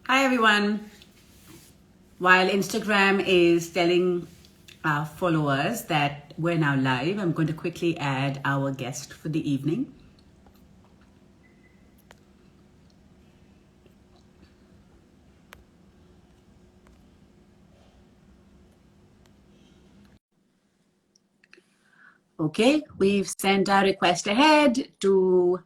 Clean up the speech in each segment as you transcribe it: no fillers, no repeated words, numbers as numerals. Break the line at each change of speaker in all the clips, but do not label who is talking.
Hi everyone. While Instagram is telling our followers that we're now live, I'm going to quickly add our guest for the evening. Okay, we've sent our request ahead to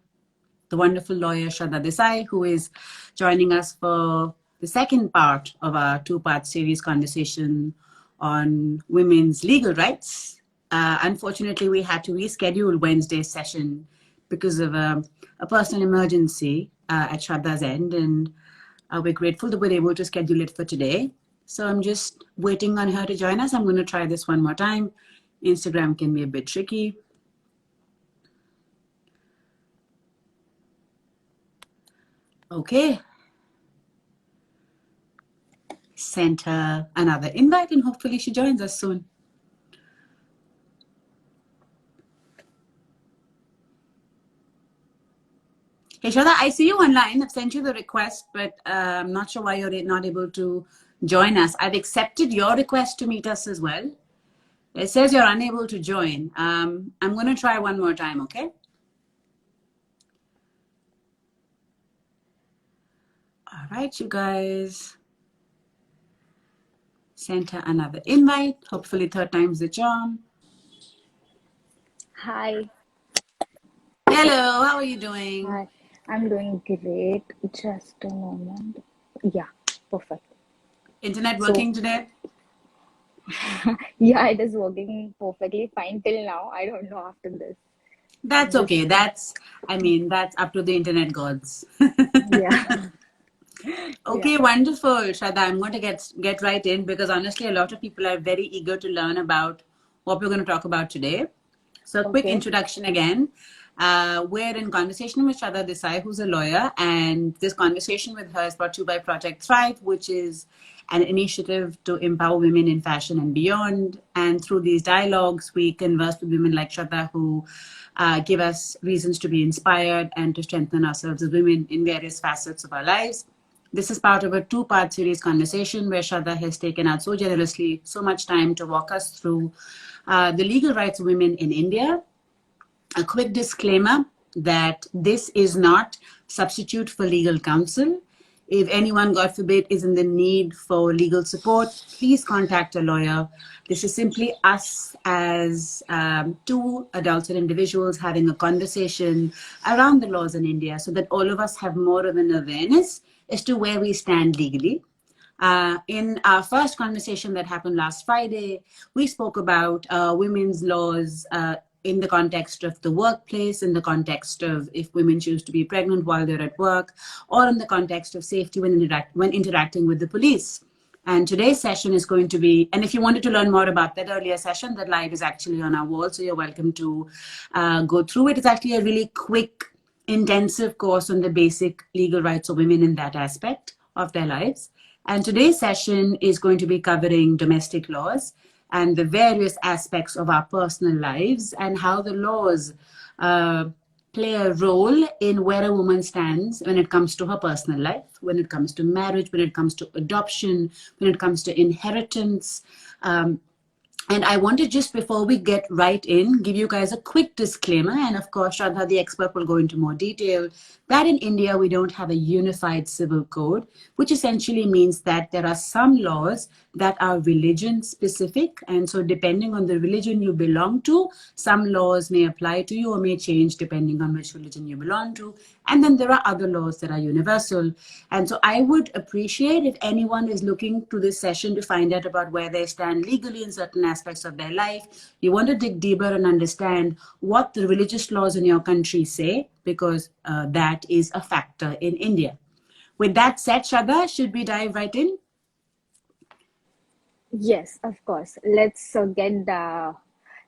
the wonderful lawyer Shraddha Desai, who is joining us for the second part of our two-part series conversation on women's legal rights. Unfortunately, we had to reschedule Wednesday's session because of a personal emergency at Shraddha's end, and we're grateful that we're able to schedule it for today. So I'm just waiting on her to join us. I'm going to try this one more time. Instagram can be a bit tricky. Okay. Sent her another invite and hopefully she joins us soon. Hey Shraddha, I see you online. I've sent you the request, but I'm not sure why you're not able to join us. I've accepted your request to meet us as well. It says you're unable to join. I'm going to try one more time, okay? All right, you guys. Sent her another invite. Hopefully third time's the charm.
Hi.
Hello, how are you doing?
Hi. I'm doing great. Just a moment. Yeah, perfect.
Internet
So,
working today?
yeah, it is working perfectly fine till now. I don't know after this.
That's
This,
okay. That's up to the internet gods.
yeah, yeah.
Okay, wonderful, Shraddha. I'm going to get right in because honestly, a lot of people are very eager to learn about what we're going to talk about today. So, a quick
Okay.
introduction again. We're in conversation with Shraddha Desai, who's a lawyer, and this conversation with her is brought to you by Project Thrive, which is an initiative to empower women in fashion and beyond. And through these dialogues, we converse with women like Shraddha who give us reasons to be inspired and to strengthen ourselves as women in various facets of our lives. This is part of a two-part series conversation where Shraddha has taken out so generously so much time to walk us through the legal rights of women in India. A quick disclaimer that this is not substitute for legal counsel. If anyone, God forbid, is in the need for legal support, please contact a lawyer. This is simply us as two adults and individuals having a conversation around the laws in India so that all of us have more of an awareness as to where we stand legally. In our first conversation that happened last Friday, we spoke about women's laws in the context of the workplace, in the context of if women choose to be pregnant while they're at work, or in the context of safety when interacting with the police. And today's session is going to be, and if you wanted to learn more about that earlier session, that live is actually on our wall, so you're welcome to go through it. It's actually a really quick, intensive course on the basic legal rights of women in that aspect of their lives. And today's session is going to be covering domestic laws and the various aspects of our personal lives and how the laws play a role in where a woman stands when it comes to her personal life, when it comes to marriage, when it comes to adoption, when it comes to inheritance. And I want to just before we get right in, give you guys a quick disclaimer. And of course, Shraddha, the expert, will go into more detail that in India, we don't have a unified civil code, which essentially means that there are some laws that are religion specific. And so depending on the religion you belong to, some laws may apply to you or may change depending on which religion you belong to. And then there are other laws that are universal. And so I would appreciate if anyone is looking to this session to find out about where they stand legally in certain aspects of their life. You want to dig deeper and understand what the religious laws in your country say, because that is a factor in India. With that said, Shraddha, should we dive right in?
Yes, of course. Let's get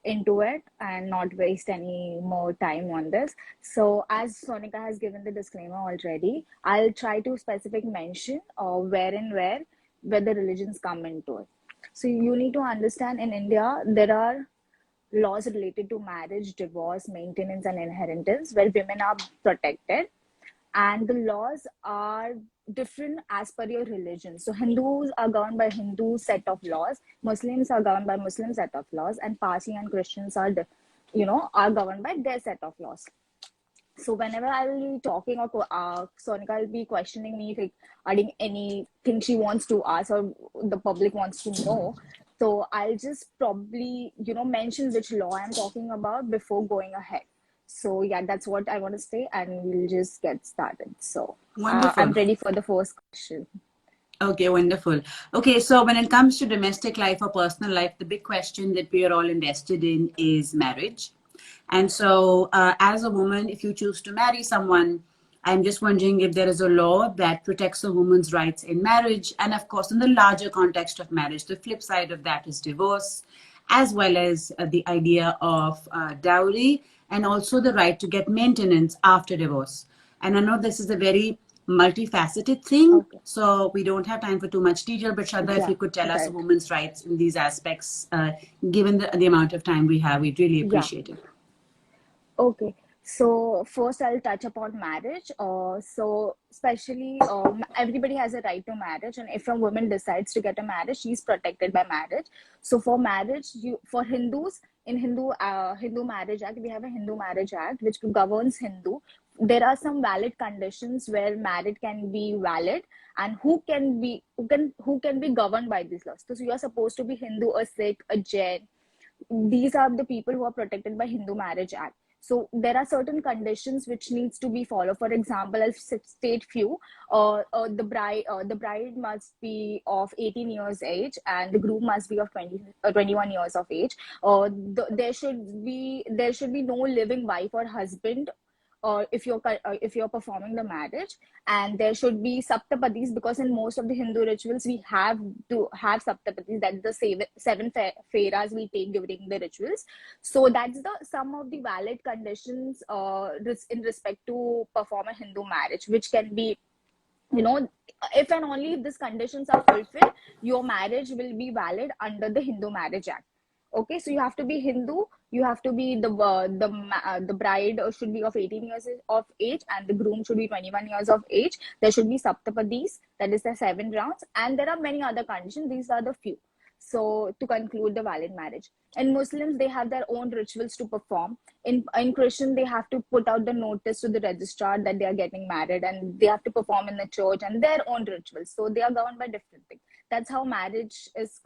into it and not waste any more time on this. So, as Sonika has given the disclaimer already, I'll try to specific mention where the religions come into it. So, you need to understand in India there are laws related to marriage, divorce, maintenance, and inheritance where women are protected, and the laws are different as per your religion. So Hindus are governed by Hindu set of laws, Muslims are governed by Muslim set of laws, and Parsi and Christians are, are governed by their set of laws. So whenever I will be talking, or Sonika will be questioning me regarding anything she wants to ask or the public wants to know. So I'll just probably, mention which law I'm talking about before going ahead. So yeah, that's what I want to say, and we'll just get started. So I'm
Wonderful.
ready for the first question.
Okay, wonderful. Okay, so when it comes to domestic life or personal life, the big question that we are all invested in is marriage. And so, as a woman, if you choose to marry someone, I'm just wondering if there is a law that protects a woman's rights in marriage. And of course, in the larger context of marriage, the flip side of that is divorce, as well as the idea of dowry and also the right to get maintenance after divorce. And I know this is a very multifaceted thing,
Okay.
so we don't have time for too much detail. But Shraddha, if
Yeah.
you could tell us a
Right.
woman's rights in these aspects, given the amount of time we have, we'd really
Yeah.
appreciate it.
Okay, so first I'll touch upon marriage. So especially everybody has a right to marriage, and if a woman decides to get a marriage, she's protected by marriage. So for marriage, for Hindus in Hindu Marriage Act, we have a Hindu Marriage Act which governs Hindu. There are some valid conditions where marriage can be valid, and who can be governed by these laws. So you are supposed to be Hindu, a Sikh, a Jain. These are the people who are protected by Hindu Marriage Act. So there are certain conditions which needs to be followed. For example, I'll state few. The bride must be of 18 years age, and the groom must be of 21 years of age. There should be no living wife or husband, or if you're performing the marriage. And there should be saptapadis, because in most of the Hindu rituals we have to have saptapadis, that's the seven fairas we take during the rituals. So that's the some of the valid conditions in respect to perform a Hindu marriage, which can be, you know if and only if these conditions are fulfilled, your marriage will be valid under the Hindu Marriage Act. Okay, so you have to be Hindu, you have to be the bride should be of 18 years of age, and the groom should be 21 years of age. There should be saptapadis, that is the 7 rounds, and there are many other conditions. These are the few. So to conclude the valid marriage, and Muslims, they have their own rituals to perform. In Christian, they have to put out the notice to the registrar that they are getting married, and they have to perform in the church and their own rituals. So they are governed by different things. That's how marriage is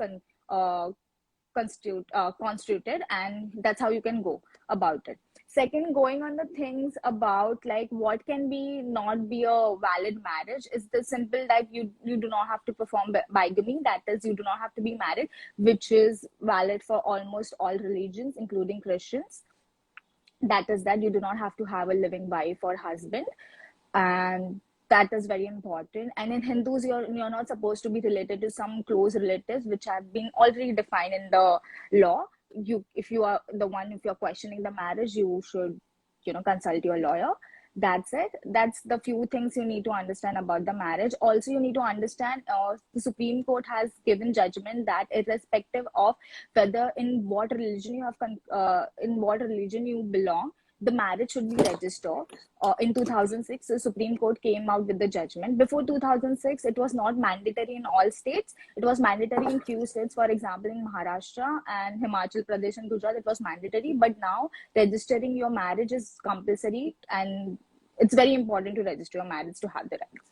constituted, and that's how you can go about it. Second, going on the things about like what can be not be a valid marriage, is the simple that you do not have to perform bigamy, that is, you do not have to be married, which is valid for almost all religions including Christians. That is that you do not have to have a living wife or husband, and that is very important. And in Hindus, you're not supposed to be related to some close relatives which have been already defined in the law. If you're questioning the marriage, you should consult your lawyer. That's it. That's the few things you need to understand about the marriage. Also, you need to understand the Supreme Court has given judgment that irrespective of whether in what religion you belong, the marriage should be registered. In 2006, the Supreme Court came out with the judgment. Before 2006, it was not mandatory in all states. It was mandatory in few states. For example, in Maharashtra and Himachal Pradesh and Gujarat, it was mandatory. But now, registering your marriage is compulsory, and it's very important to register your marriage to have the rights.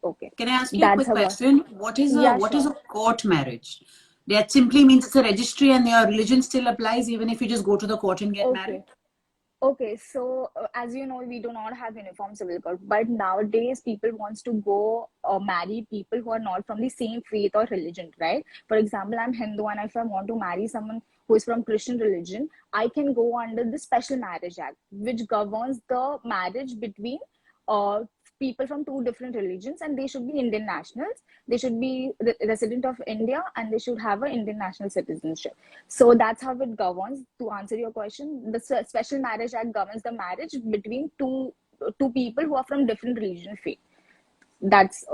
Okay,
Can I ask you a
that's
quick
how.
question? What is a
Yeah,
what is
sure.
a court marriage? That simply means it's a registry and your religion still applies even if you just go to the court and get married?
Okay. Okay, so as you know, we do not have uniform civil code, but nowadays people wants to go marry people who are not from the same faith or religion, right? For example, I'm Hindu, and if I want to marry someone who is from Christian religion, I can go under the Special Marriage Act, which governs the marriage between uh, people from two different religions, and they should be Indian nationals. They should be resident of India, and they should have an Indian national citizenship. So that's how it governs. To answer your question, the Special Marriage Act governs the marriage between two people who are from different religion faith. That's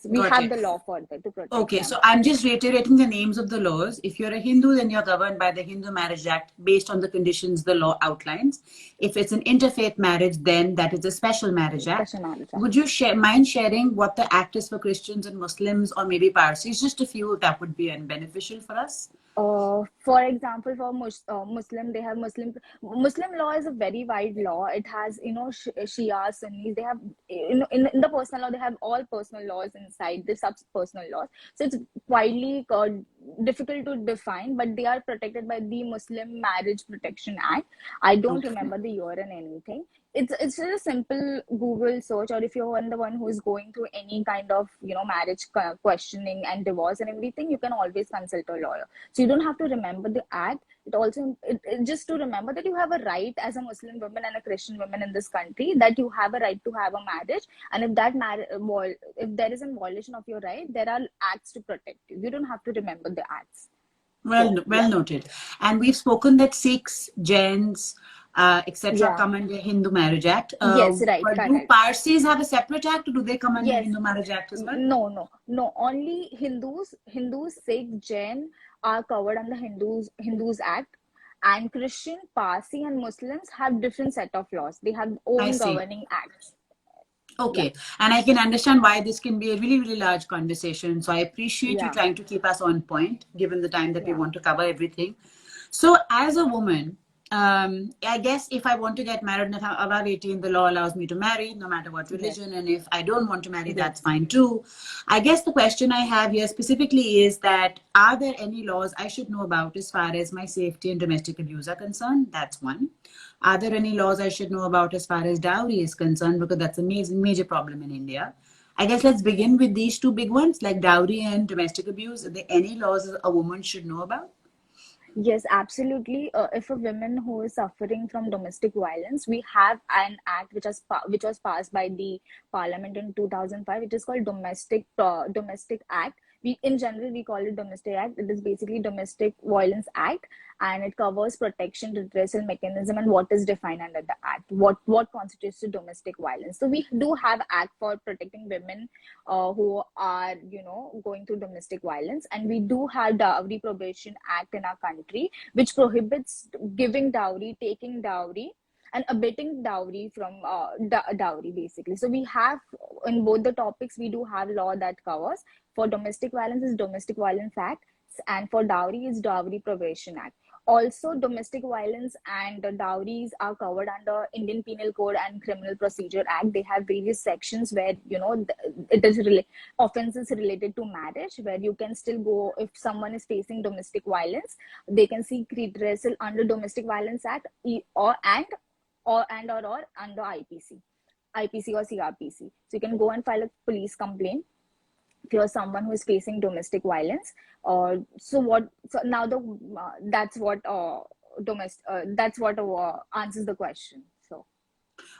we
Got
have
it.
the law for that to protect
Okay,
them.
so I'm just reiterating the names of the laws. If you're a Hindu, then you're governed by the Hindu Marriage Act based on the conditions the law outlines. If it's an interfaith marriage, then that is a Special Marriage Act.
Special knowledge.
Would you mind sharing what the act is for Christians and Muslims, or maybe Parsis? Just a few that would be beneficial for us.
For example, for Muslim, they have Muslim law is a very wide law. It has, Shia, Sunnis. They have, in the personal law, they have all personal laws inside the sub personal laws. So it's widely difficult to define, but they are protected by the Muslim Marriage Protection Act. I don't
Okay.
remember the year and anything. It's just a simple Google search, or if you're the one who is going through any kind of marriage questioning and divorce and everything, you can always consult a lawyer. So you don't have to remember the act. It just to remember that you have a right as a Muslim woman and a Christian woman in this country, that you have a right to have a marriage, and if there is a violation of your right, there are acts to protect you. You don't have to remember the acts.
Well,
So
well
yeah,
noted. And we've spoken that Sikhs, Jains, etc.,
yeah,
come under Hindu Marriage Act.
yes, right,
But do
correct.
Parsis have a separate act, or do they come under
Yes,
Hindu Marriage Act as well?
no. Only Hindus, Sikh, Jain are covered under Hindus Act, and Christian, Parsi, and Muslims have different set of laws. They have
I
own
see.
governing acts. Yeah,
Okay. And I can understand why this can be a really, really large conversation. So I appreciate you
yeah,
trying to keep us on point, given the time that we
yeah.
want to cover everything. So as a woman, I guess if I want to get married if I'm above 18, the law allows me to marry no matter what
Yes,
religion. And if I don't want to marry, that's
yes,
fine too. I guess the question I have here specifically is that are there any laws I should know about as far as my safety and domestic abuse are concerned? That's one. Are there any laws I should know about as far as dowry is concerned? Because that's a major problem in India. I guess let's begin with these two big ones, like dowry and domestic abuse. Are there any laws a woman should know about?
yes, absolutely. If a woman who is suffering from domestic violence, we have an act which was passed by the Parliament in 2005. It is called Domestic Act. In general we call it Domestic Act. It is basically Domestic Violence Act, and it covers protection, redressal mechanism, and what is defined under the act. What constitutes to domestic violence. So we do have act for protecting women who are going through domestic violence, and we do have Dowry Prohibition Act in our country, which prohibits giving dowry, taking dowry, and abetting dowry from dowry basically. So we have, in both the topics, we do have law that covers. For domestic violence is Domestic Violence Act, and for dowry is Dowry Prohibition Act. Also, domestic violence and dowries are covered under Indian Penal Code and Criminal Procedure Act. They have various sections where it is offenses related to marriage, where you can still go, if someone is facing domestic violence, they can seek redressal under Domestic Violence Act, or under IPC or CRPC. So you can go and file a police complaint if you're someone who is facing domestic violence. So now that's what answers the question. So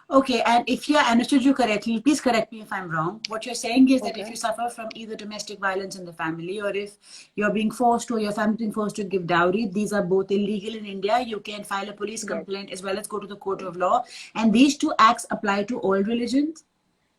Okay, and if I understood you correctly, please correct me if I'm wrong. What you're saying is that if
okay,
you suffer from either domestic violence in the family, or if you're being forced or your family being forced to give dowry, these are both illegal in India. You can file a police
yes,
complaint as well as go to the court of law. And these two acts apply to all religions.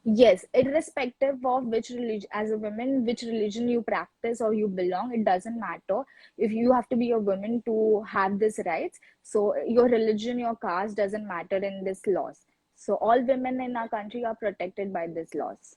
yes, irrespective of which religion, as a woman, which religion you practice or you belong, it doesn't matter. If you have to be a woman to have these rights, so your religion, your caste doesn't matter in this laws. So all women in our country are protected by these laws.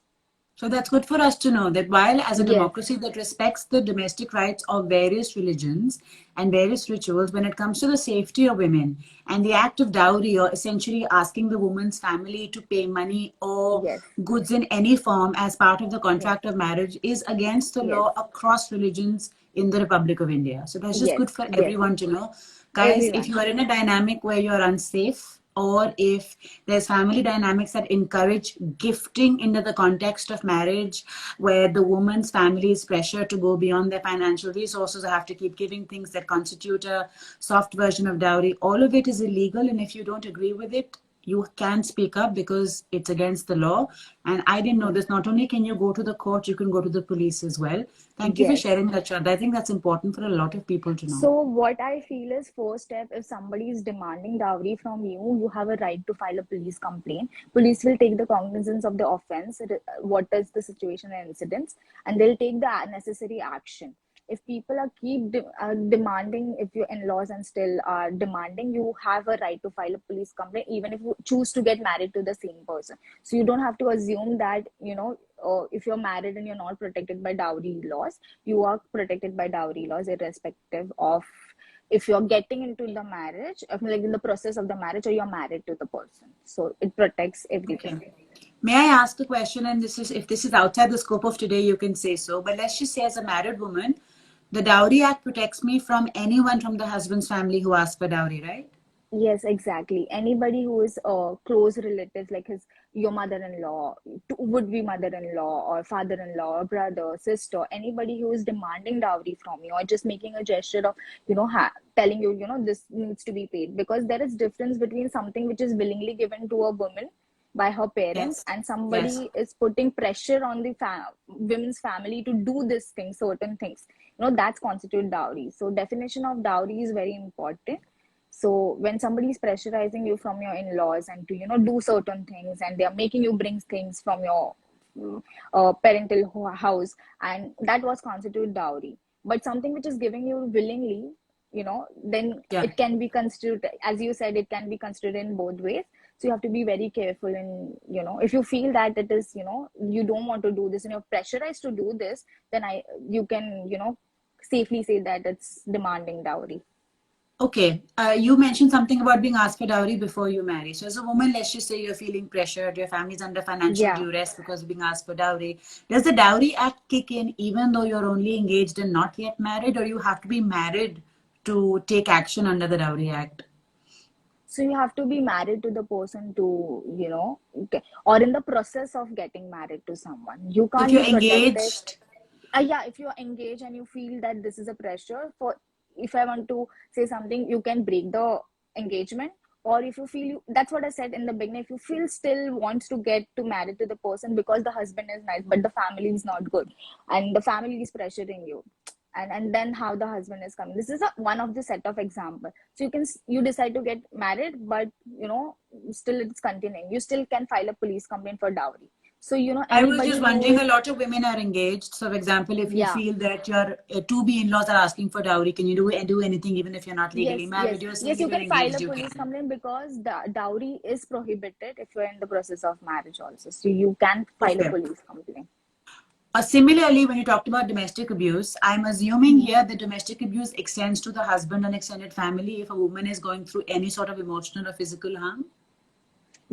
So that's good for us to know that while as a
Yes,
democracy that respects the domestic rights of various religions and various rituals, when it comes to the safety of women and the act of dowry, or essentially asking the woman's family to pay money or
yes,
goods in any form as part of the
yes,
contract of marriage, is against the
yes,
law across religions in the Republic of India. So that's just
yes,
good for
yes,
everyone to know. Guys, if
everyone.
you are in a dynamic where you're unsafe, or if there's family dynamics that encourage gifting into the context of marriage, where the woman's family is pressured to go beyond their financial resources or have to keep giving things that constitute a soft version of dowry, all of it is illegal. And if you don't agree with it, you can speak up because it's against the law. And I didn't know this. Not only can you go to the court, you can go to the police as well. Thank you for
Yes.
sharing that, Shraddha. I think that's important for a lot of people to know.
So what I feel is, first step, if somebody is demanding dowry from you, you have a right to file a police complaint. Police will take the cognizance of the offense, what is the situation and incidents, and they'll take the necessary action. If people are demanding, if your in-laws and still are demanding, you have a right to file a police complaint, even if you choose to get married to the same person. So you don't have to assume that, if you're married and you're not protected by dowry laws, you are protected by dowry laws, irrespective of if you're getting into the marriage, like in the process of the marriage, or you're married to the person. So it protects everything.
Okay. May I ask a question? And this is, if this is outside the scope of today, you can say so. But let's just say, as a married woman, the Dowry Act protects me from anyone from the husband's family who asks for dowry, right?
Yes, exactly. Anybody who is close relatives, like your mother-in-law, would-be mother-in-law, or father-in-law, or brother, sister, anybody who is demanding dowry from you, or just making a gesture of, telling you, this needs to be paid. Because there is difference between something which is willingly given to a woman by her parents,
Yes.
and
Yes.
somebody is putting pressure on the women's family to do this thing, certain things. That's constitute dowry. So definition of dowry is very important. So when somebody is pressurizing you from your in-laws and to do certain things, and they are making you bring things from your parental house, and that was constitute dowry. But something which is giving you willingly, then
Yeah.
it can be considered, as you said, it can be considered in both ways. So you have to be very careful. And if you feel that it is, you don't want to do this and you're pressurized to do this, then you can safely say that it's demanding dowry.
Okay. You mentioned something about being asked for dowry before you marry. So, as a woman, let's just say you're feeling pressured, your family's under financial
Yeah.
duress because of being asked for dowry. Does the Dowry Act kick in even though you're only engaged and not yet married, or you have to be married to take action under the Dowry Act?
So you have to be married to the person to, or in the process of getting married to someone. You
So, if
can't
you're
be protected.
engaged,
Yeah, if you're engaged and you feel that this is a pressure for, if I want to say something, you can break the engagement. Or if you feel that's what I said in the beginning, if you feel still wants to get to married to the person because the husband is nice, but the family is not good, and the family is pressuring you, and then how the husband is coming. This is one of the set of example. So you decide to get married, but still it's continuing. You still can file a police complaint for dowry. So
I was
anybody
just
who
wondering,
is,
a lot of women are engaged. So, for example, if you
yeah.
feel that your to-be in-laws are asking for dowry, can you do anything even if you're not legally
Yes, yes,
married? You're saying
yes.
if
You
you're
can file
engaged,
a
you
police
can.
complaint because the dowry is prohibited if you're in the process of marriage also. So you can file a
Okay.
police complaint.
Similarly, when you talked about domestic abuse, I'm assuming
Mhm.
here that domestic abuse extends to the husband and extended family if a woman is going through any sort of emotional or physical harm.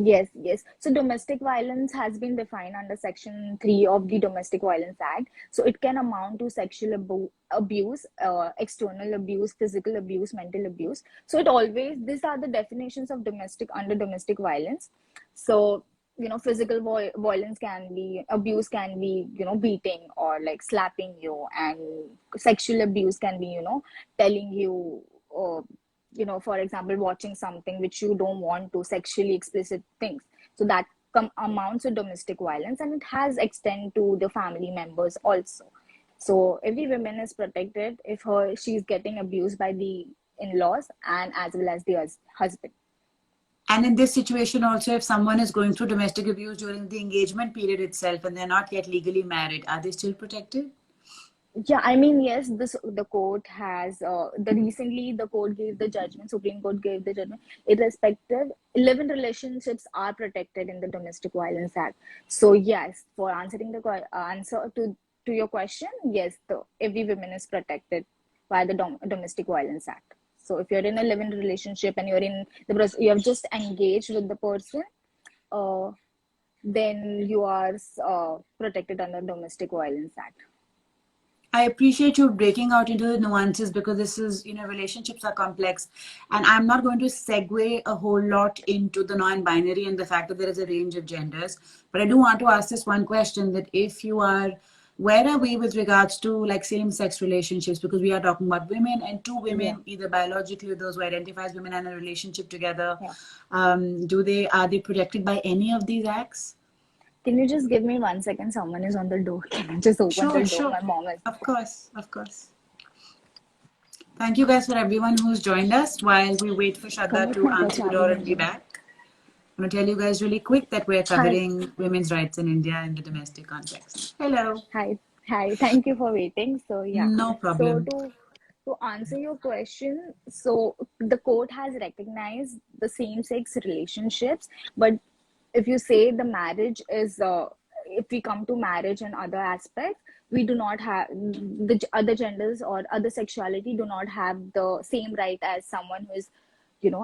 Yes, yes. So domestic violence has been defined under Section 3 of the Domestic Violence Act. So it can amount to sexual abuse, external abuse, physical abuse, mental abuse. So it always, these are the definitions of under domestic violence. So, physical violence can be, abuse can be, beating or like slapping you, and sexual abuse can be, telling you, for example, watching something which you don't want to, sexually explicit things. So that amounts to domestic violence, and it has extend to the family members also. So every woman is protected if she's getting abused by the in-laws and as well as the husband.
And in this situation, also, if someone is going through domestic abuse during the engagement period itself and they're not yet legally married, are they still protected?
Yeah, I mean, yes, the court has the recently the court gave the judgment, Supreme Court gave the judgment, irrespective, live-in relationships are protected in the Domestic Violence Act. So yes, for answering the answer to your question, yes, every woman is protected by the Domestic Violence Act. So if you're in a live-in relationship and you're in the process, you have just engaged with the person, uh, then you are protected under Domestic Violence Act.
I appreciate you breaking out into the nuances because this is, relationships are complex. And I'm not going to segue a whole lot into the non binary and the fact that there is a range of genders. But I do want to ask this one question, that if you are where are we with regards to like same-sex relationships? Because we are talking about women and two
Yeah,
women, either biologically or those who identify as women and a relationship together.
yeah.
Are they protected by any of these acts?
Can you just give me 1 second? Someone is on the door. Can you just open the
Sure,
door?
sure.
My mom is.
Of course, of course. Thank you guys for everyone who's joined us while we wait for Shraddha
Commit
to
my
answer the
चालू
door and be
नहीं है.
back. I'm going to tell you guys really quick that we're
Hi,
covering women's rights in India in the domestic context. Hello.
hi, hi. Thank you for waiting. So yeah.
No
So
problem.
to answer your question, so the court has recognized the same-sex relationships, but if you say the marriage is, if we come to marriage and other aspects, we do not have the other genders or other sexuality do not have the same right as someone who is,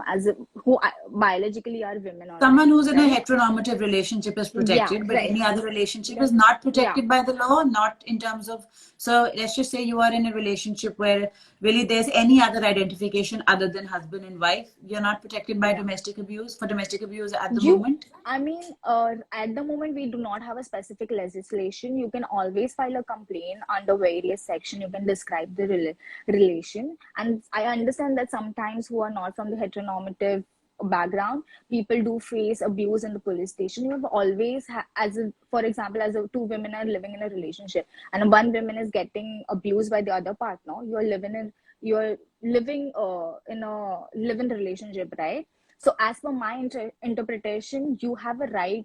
as who biologically are women or
Someone
men,
who's in a
right?
heteronormative relationship is
Yeah,
protected, but
right.
any other relationship is
That,
not
yeah,
protected by the law, not in terms of. So let's just say you are in a relationship where really there's any other identification other than husband and wife. You're not protected by
yeah.
domestic abuse, for domestic abuse at the
You,
moment.
I mean, at the moment, we do not have a specific legislation. You can always file a complaint under various section. You can describe the relation. And I understand that sometimes who are not from the heteronormative background, people do face abuse in the police station. You have always, for example, as two women are living in a relationship and one woman is getting abused by the other partner, you're living in a live-in relationship, right? So, as per my interpretation, you have a right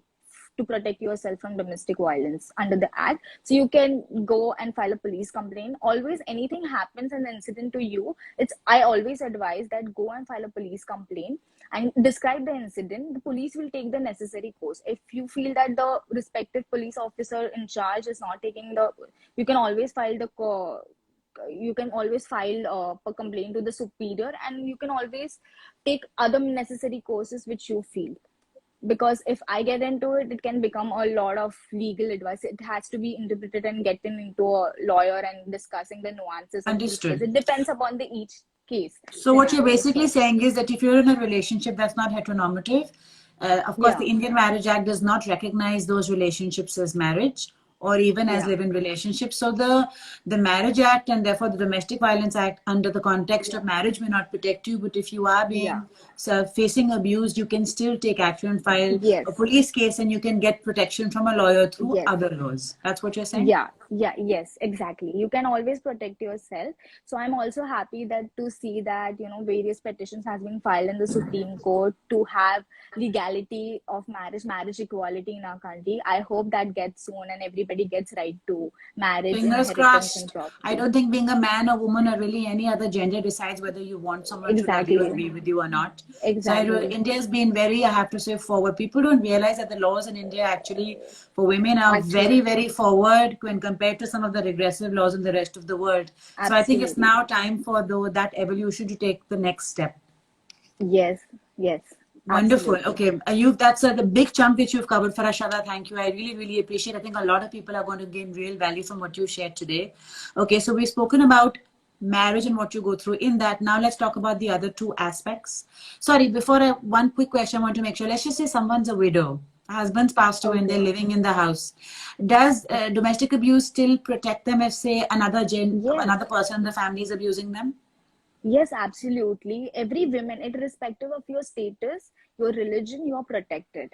to protect yourself from domestic violence under the act. So you can go and file a police complaint. Always, anything happens an incident to you, I always advise that go and file a police complaint and describe the incident. The police will take the necessary course. If you feel that the respective police officer in charge is not taking you can always file a complaint to the superior, and you can always take other necessary courses which you feel, because if I get into it, it can become a lot of legal advice. It has to be interpreted and getting into a lawyer and discussing the nuances of each case.
Understood.
It depends upon the each case
So what you're
scenario.
basically
So
saying is that if you're in a relationship that's not heteronormative, of course,
yeah,
the Indian Marriage Act does not recognize those relationships as marriage or even as
yeah,
live-in relationships. So the Marriage Act and therefore the Domestic Violence Act, under the context
yeah,
of marriage, may not protect you. But if you are
yeah,
being facing abused, you can still take action and file a
yes,
police case, and you can get protection from a lawyer through
yes.
other laws. That's what you're saying.
Yeah, yeah, yes, exactly. You can always protect yourself. So I'm also happy that to see that, various petitions has been filed in the Supreme Court to have legality of marriage equality in our country. I hope that gets soon and everybody gets right to marriage,
Fingers
inheritance, and
crossed. I
property.
don't think being a man or woman or really any other gender decides whether you want someone to love you or
Exactly,
be with you or not. So
exactly.
India has been very, I have to say, forward. People don't realize that the laws in India actually for women are very,
Actually,
very forward when compared to some of the regressive laws in the rest of the world. So I think it's
absolutely.
now time for that evolution to take the next step.
Yes, yes,
Wonderful.
absolutely.
Okay, that's the big chunk that you've covered for Ashada. Thank you. I really, really appreciate. I think a lot of people are going to gain real value from what you shared today. Okay, so we've spoken about marriage and what you go through in that. Now let's talk about the other two aspects. Sorry, one quick question I want to make sure. Let's just say someone's a widow. Husband's passed away and they're
Okay.
living in the house. Does domestic abuse still protect them if, say,
Yes.
another person in the family is abusing them?
Yes, absolutely. Every woman, irrespective of your status, your religion, you are protected.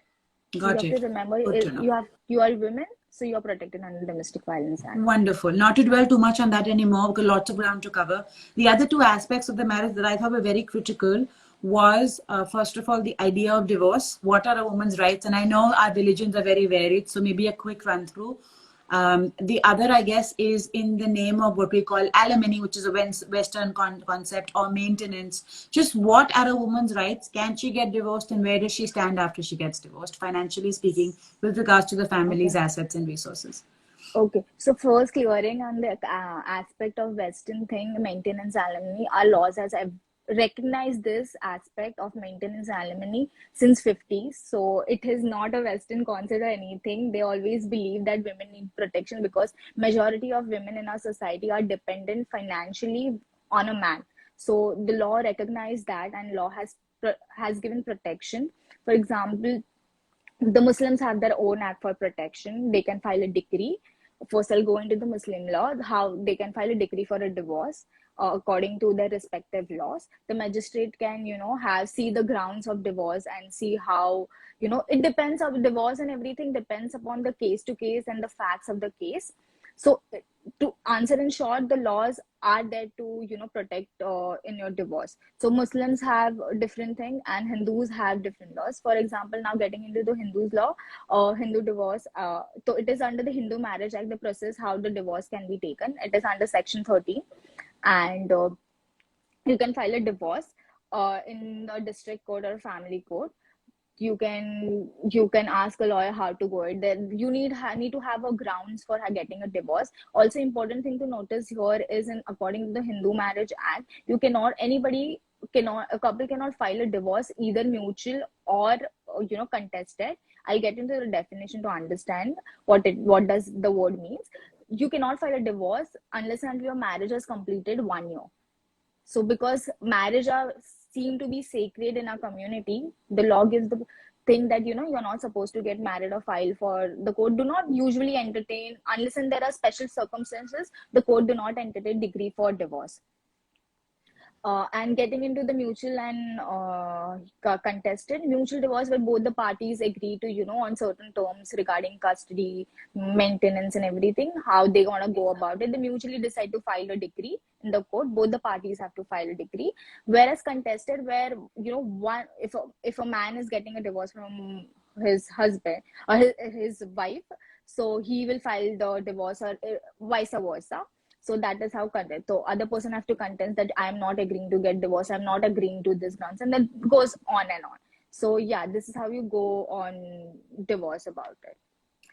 You
Got
have to
it.
remember,
Good to know.
you are women, so you are protected under Domestic Violence Act.
Wonderful. Not to dwell too much on that anymore because lots of ground to cover. The other two aspects of the marriage that I thought were very critical was, first of all, the idea of divorce. What are a woman's rights? And I know our religions are very varied, so maybe a quick run through. The other, I guess, is in the name of what we call alimony, which is a Western concept, or maintenance. Just what are a woman's rights? Can she get divorced, and where does she stand after she gets divorced, financially speaking, with regards to the family's
Okay.
assets and resources?
Okay. So first, clearing on the aspect of Western thing, maintenance alimony, our laws has recognized this aspect of maintenance alimony since 50s. So it is not a Western concept or anything. They always believe that women need protection because majority of women in our society are dependent financially on a man. So the law recognized that, and law has given protection. For example, the Muslims have their own act for protection. They can file a decree First, I'll go into the Muslim law, how they can file a decree for a divorce according to their respective laws. The magistrate can, have see the grounds of divorce and see how, it depends on divorce, and everything depends upon the case to case and the facts of the case. So, to answer in short, the laws are there to, protect in your divorce. So Muslims have a different thing and Hindus have different laws. For example, now getting into the Hindus law, Hindu divorce, so it is under the Hindu Marriage Act, the process how the divorce can be taken. It is under section 13, and you can file a divorce in a district court or family court. You can ask a lawyer how to go it. Then you need to have a grounds for getting a divorce. Also, important thing to notice here is, in according to the Hindu Marriage Act, you cannot anybody cannot a couple cannot file a divorce either mutual or contested. I'll get into the definition to understand what does the word means. You cannot file a divorce unless and until your marriage has completed 1 year. So because marriage are seem to be sacred in our community, the law gives the thing that you're not supposed to get married or file for. The court do not usually entertain, unless and there are special circumstances, the court do not entertain decree for divorce. And getting into the mutual and contested mutual divorce, where both the parties agree to on certain terms regarding custody, maintenance, and everything, how they gonna go about it. They mutually decide to file a decree in the court. Both the parties have to file a decree. Whereas contested, where one if a man is getting a divorce from his husband or his wife, so he will file the divorce, or vice versa. So that is how contest. So other person have to contest that I am not agreeing to get divorced. I'm not agreeing to this grounds, and then goes on and on. So yeah, this is how you go on divorce about it.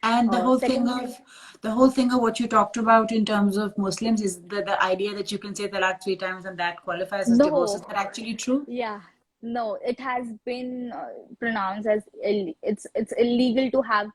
And
Second,
the whole thing of what you talked about in terms of Muslims is the idea that you can say talaq 3 times and that qualifies as divorce. Is
no,
that actually true?
yeah, no, it has been pronounced as it's illegal to have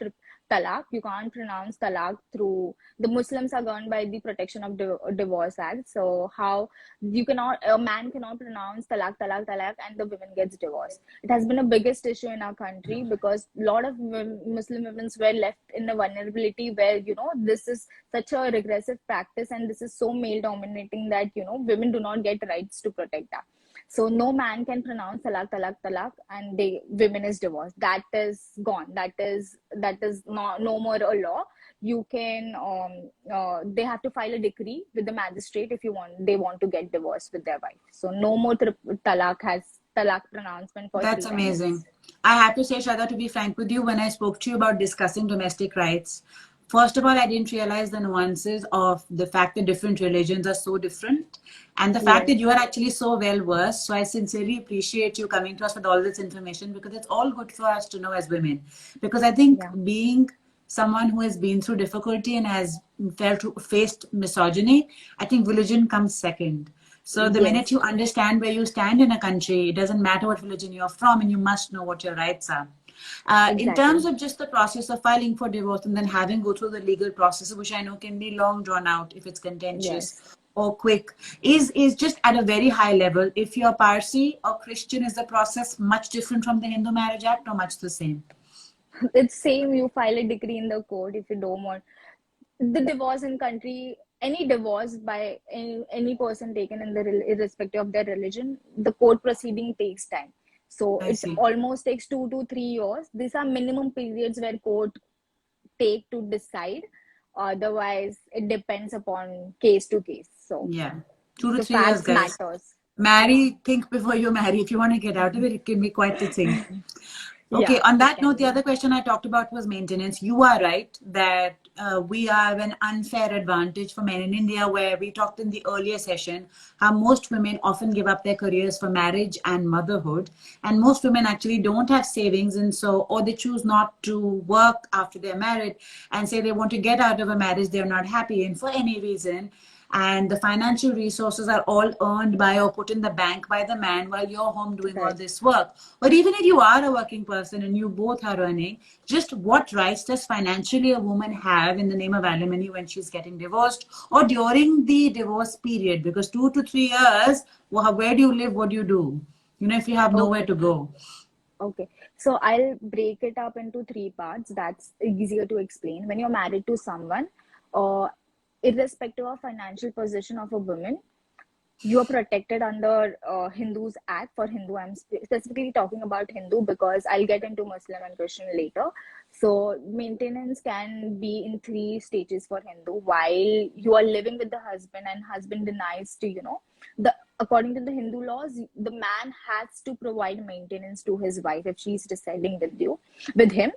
talaq. You can't pronounce talaq through the Muslims are governed by the Protection of Divorce Act. So how you cannot a man cannot pronounce talaq talaq talaq and the women gets divorced. It has been a biggest issue in our country because a lot of Muslim women were left in a vulnerability where this is such a regressive practice and this is so male dominating that women do not get rights to protect that. So no man can pronounce talaq, talaq, talaq, and women is divorced. That is gone. That is no more a law. You can they have to file a decree with the magistrate if they want to get divorced with their wife. So no more talaq pronouncement for
That's
3 times.
amazing. I have to say, Shraddha, to be frank with you, when I spoke to you about discussing domestic rights, first of all, I didn't realize the nuances of the fact that different religions are so different and the fact
Yes.
that you are actually so well versed. So I sincerely appreciate you coming to us with all this information because it's all good for us to know as women. Because I think
Yeah.
being someone who has been through difficulty and has faced misogyny, I think religion comes second. So the minute
Yes.
you understand where you stand in a country, it doesn't matter what religion you're from, and you must know what your rights are. In terms
Exactly.
of just the process of filing for divorce and then having go through the legal process, which I know can be long drawn out if it's contentious
Yes.
or quick, is just at a very high level. If you're Parsi or Christian, is the process much different from the Hindu Marriage Act or much the same?
It's same. You file a decree in the court if you don't want the divorce in country. Any divorce by any person taken in the irrespective of their religion, the court proceeding takes time. So
I
it
see.
almost takes 2 to 3 years. These are minimum periods where court take to decide. Otherwise, it depends upon case to case. So
Yeah. 2 to
the
3 years,
facts
guys.
matters. Yeah.
Marry, think before you marry. If you want to get out of it, it can be quite the thing. Okay,
Yeah,
on
it
that
can
note, the
be.
other question I talked about was maintenance. You are right that we have an unfair advantage for men in India, where we talked in the earlier session how most women often give up their careers for marriage and motherhood. And most women actually don't have savings, and so, or they choose not to work after they're married and say they want to get out of a marriage they're not happy in for any reason, and the financial resources are all earned by or put in the bank by the man while you're home doing all
Correct.
this work. But even if you are a working person and you both are earning, just what rights does financially a woman have in the name of alimony when she's getting divorced or during the divorce period? Because 2 to 3 years, where do you live? What do you do? If you have nowhere
Okay.
to go.
Okay. So I'll break it up into three parts. That's easier to explain. When you're married to someone, uh, irrespective of financial position of a woman, you are protected under Hindus Act. For Hindu, I'm specifically talking about Hindu because I'll get into Muslim and Christian later. So maintenance can be in 3 stages for Hindu. While you are living with the husband and husband denies to, the according to the Hindu laws, the man has to provide maintenance to his wife if she's residing with him.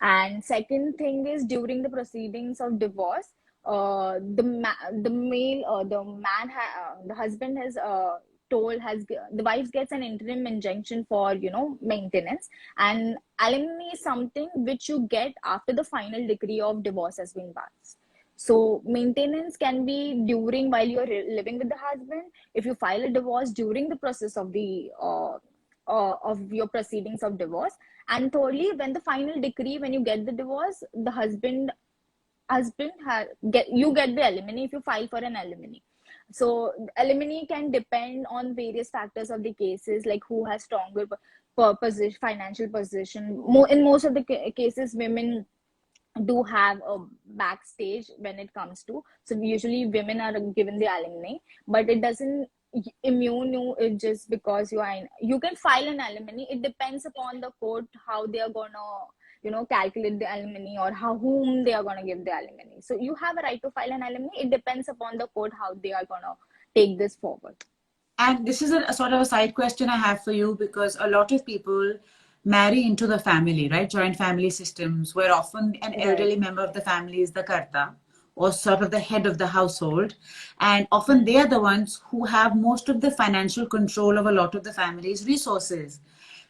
And second thing is, during the proceedings of divorce, the husband has the wife gets an interim injunction for maintenance, and alimony is something which you get after the final decree of divorce has been passed. So maintenance can be during while you're living with the husband. If you file a divorce during the process of the of your proceedings of divorce, and thirdly, when the final decree, when you get the divorce, the you get the alimony if you file for an alimony. So alimony can depend on various factors of the cases, like who has stronger financial position. In most of the cases, women do have a backstage when it comes to, so usually women are given the alimony, but it doesn't immune you just because you can file an alimony. It depends upon the court how they are gonna calculate the alimony, or whom they are gonna give the alimony. So you have a right to file an alimony. It depends upon the court how they are gonna take this forward.
And this is a sort of a side question I have for you, because a lot of people marry into the family, right? Joint family systems, where often an elderly member of the family is the karta, or sort of the head of the household. And often they are the ones who have most of the financial control of a lot of the family's resources.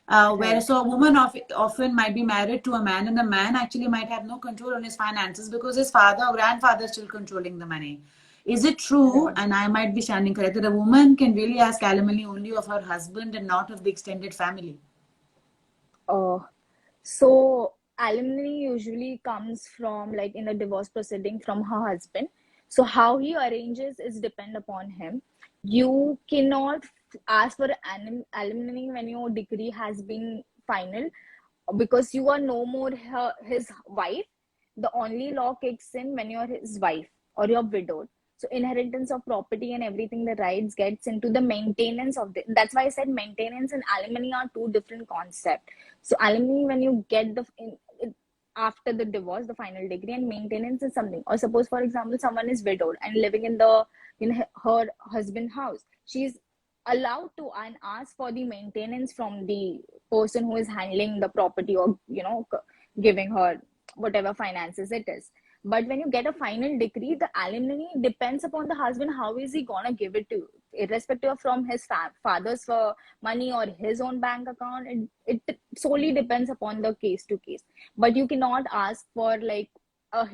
Whereas a woman often might be married to a man, and the man actually might have no control on his finances because his father or grandfather is still controlling the money. Is it true, and I might be standing corrected, that a woman can really ask alimony only of her husband and not of the extended family?
So alimony usually comes from, like, in a divorce proceeding, from her husband. So how he arranges is depend upon him. You cannot ask for alimony when your decree has been final, because you are no more his wife. The only law kicks in when you're his wife or you're widowed. So inheritance of property and everything, the rights gets into the maintenance of the. That's why I said maintenance and alimony are two different concepts. So alimony, when you get after the divorce, the final degree, and maintenance is something. Or suppose, for example, someone is widowed and living in her husband's house. She's allowed to and ask for the maintenance from the person who is handling the property, or giving her whatever finances it is. But when you get a final decree, the alimony depends upon the husband. How is he gonna give it to you? Irrespective of from his father's money or his own bank account, it solely depends upon the case to case. But you cannot ask for, like, a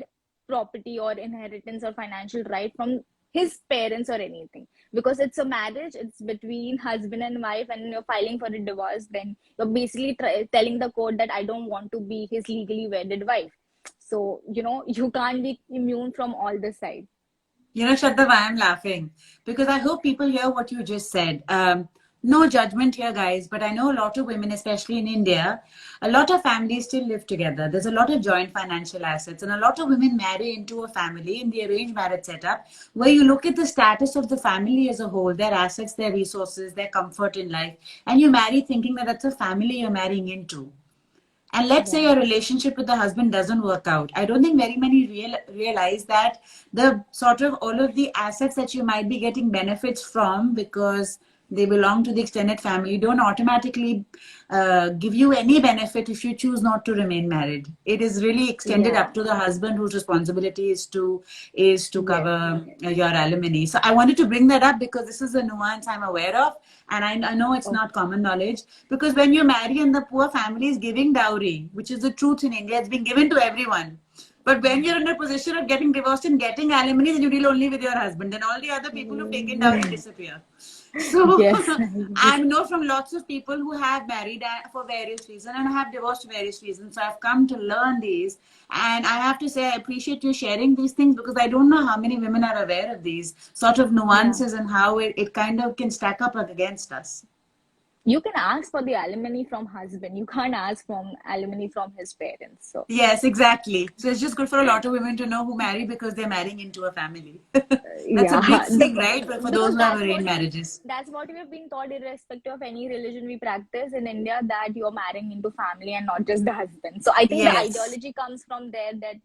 property or inheritance or financial right from his parents or anything, because it's a marriage. It's between husband and wife, and you're filing for a divorce. Then you're basically telling the court that I don't want to be his legally wedded wife. So, you can't be immune from all the sides.
Shraddha, why I'm laughing? Because I hope people hear what you just said. No judgment here, guys, but I know a lot of women, especially in India, a lot of families still live together. There's a lot of joint financial assets, and a lot of women marry into a family in the arranged marriage setup, where you look at the status of the family as a whole, their assets, their resources, their comfort in life, and you marry thinking that that's a family you're marrying into. And let's say your relationship with the husband doesn't work out. I don't think very many realize that the sort of all of the assets that you might be getting benefits from because they belong to the extended family don't automatically give you any benefit if you choose not to remain married. It is really extended up to the husband, whose responsibility is to cover your alimony. So I wanted to bring that up because this is a nuance I'm aware of, and I know it's not common knowledge, because when you marry and the poor family is giving dowry, which is the truth in India, it's being given to everyone. But when you're in a position of getting divorced and getting alimony, then you deal only with your husband. Then all the other people who've taken dowry disappear. So I know from lots of people who have married for various reasons and have divorced for various reasons. So I've come to learn these. And I have to say, I appreciate you sharing these things, because I don't know how many women are aware of these sort of nuances and how it kind of can stack up against us.
You can ask for the alimony from husband. You can't ask from alimony from his parents. So
Yes, exactly. So it's just good for a lot of women to know who marry because they're marrying into a family. That's a big
yeah,
thing, right? For those
because
who have arranged marriages.
that's what we've been taught, irrespective of any religion we practice in India, that you're marrying into family and not just the husband. So I think the
Yes,
ideology comes from there, that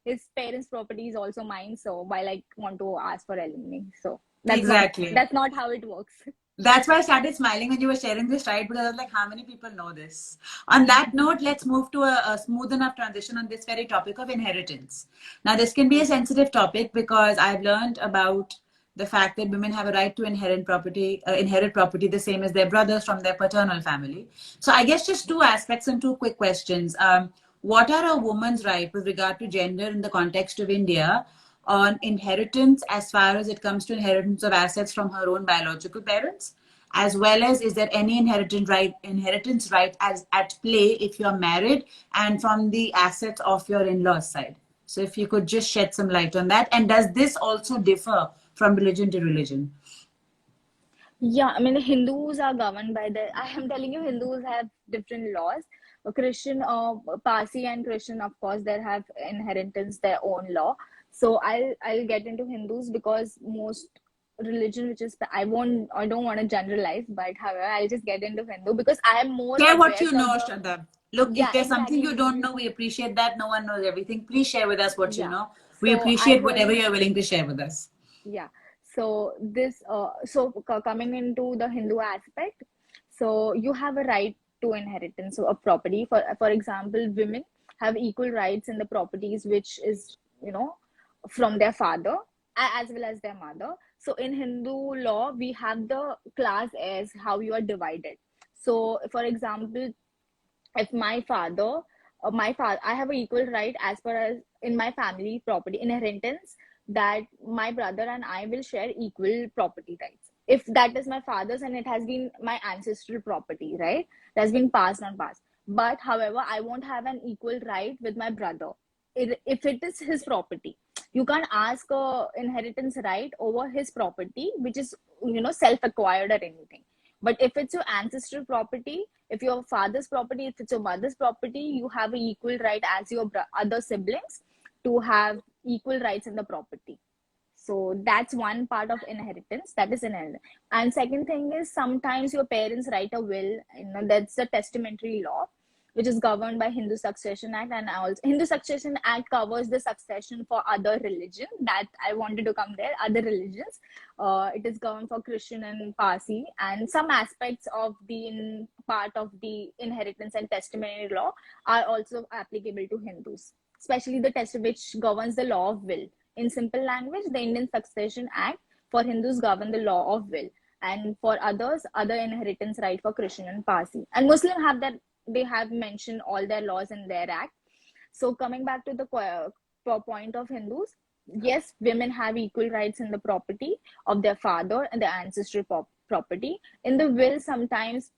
his parents' property is also mine. So while I want to ask for alimony, so
exactly.
that's not how it works.
That's why I started smiling when you were sharing this, right? Because I was like, how many people know this? On that note, let's move to a smooth enough transition on this very topic of inheritance. Now, this can be a sensitive topic because I've learned about the fact that women have a right to inherit property the same as their brothers from their paternal family. So, I guess just two aspects and two quick questions. What are a woman's right with regard to gender in the context of India on inheritance as far as it comes to inheritance of assets from her own biological parents, as well as is there any inheritance right as at play if you're married and from the assets of your in-laws side. So if you could just shed some light on that, and does this also differ from religion to religion?
Yeah, I mean, the Hindus are governed by the. I am telling you, Hindus have different laws. Christian, Parsi and Christian, of course, they have inheritance, their own law. So I'll get into Hindus because most religion, which is I don't want to generalize, but however, I'll just get into Hindu because I am more
Share what
aware
you
of
know,
the.
Shraddha. Look, if
Yeah,
there's something you
exactly.
don't know, we appreciate that. No one knows everything. Please share with us what you
Yeah.
know. We
So I
appreciate whatever
will.
you're willing to share with us.
Yeah. So coming into the Hindu aspect, so you have a right to inheritance of property. For example, women have equal rights in the properties which is from their father as well as their mother. So in Hindu law, we have the class as how you are divided. So for example, if my father, I have an equal right as per as in my family property inheritance, that my brother and I will share equal property rights. If that is my father's and it has been my ancestral property, right? That's been passed on past. But however, I won't have an equal right with my brother if it is his property. You can't ask a inheritance right over his property, which is self acquired or anything. But if it's your ancestral property, if your father's property, if it's your mother's property, you have an equal right as your other siblings to have equal rights in the property. So that's one part of inheritance, that is inheritance. And second thing is, sometimes your parents write a will. That's the testamentary law, which is governed by Hindu Succession Act. And also Hindu Succession Act covers the succession for other religion. That I wanted to come there. Other religions, it is governed for Christian and Parsi, and some aspects of the part of the inheritance and testamentary law are also applicable to Hindus, especially the test which governs the law of will. In simple language, the Indian Succession Act for Hindus govern the law of will, and for others, other inheritance right for Christian and Parsi. And Muslim have that, they have mentioned all their laws in their act. So coming back to the point of Hindus, yes, women have equal rights in the property of their father and their ancestral property. In the will, sometimes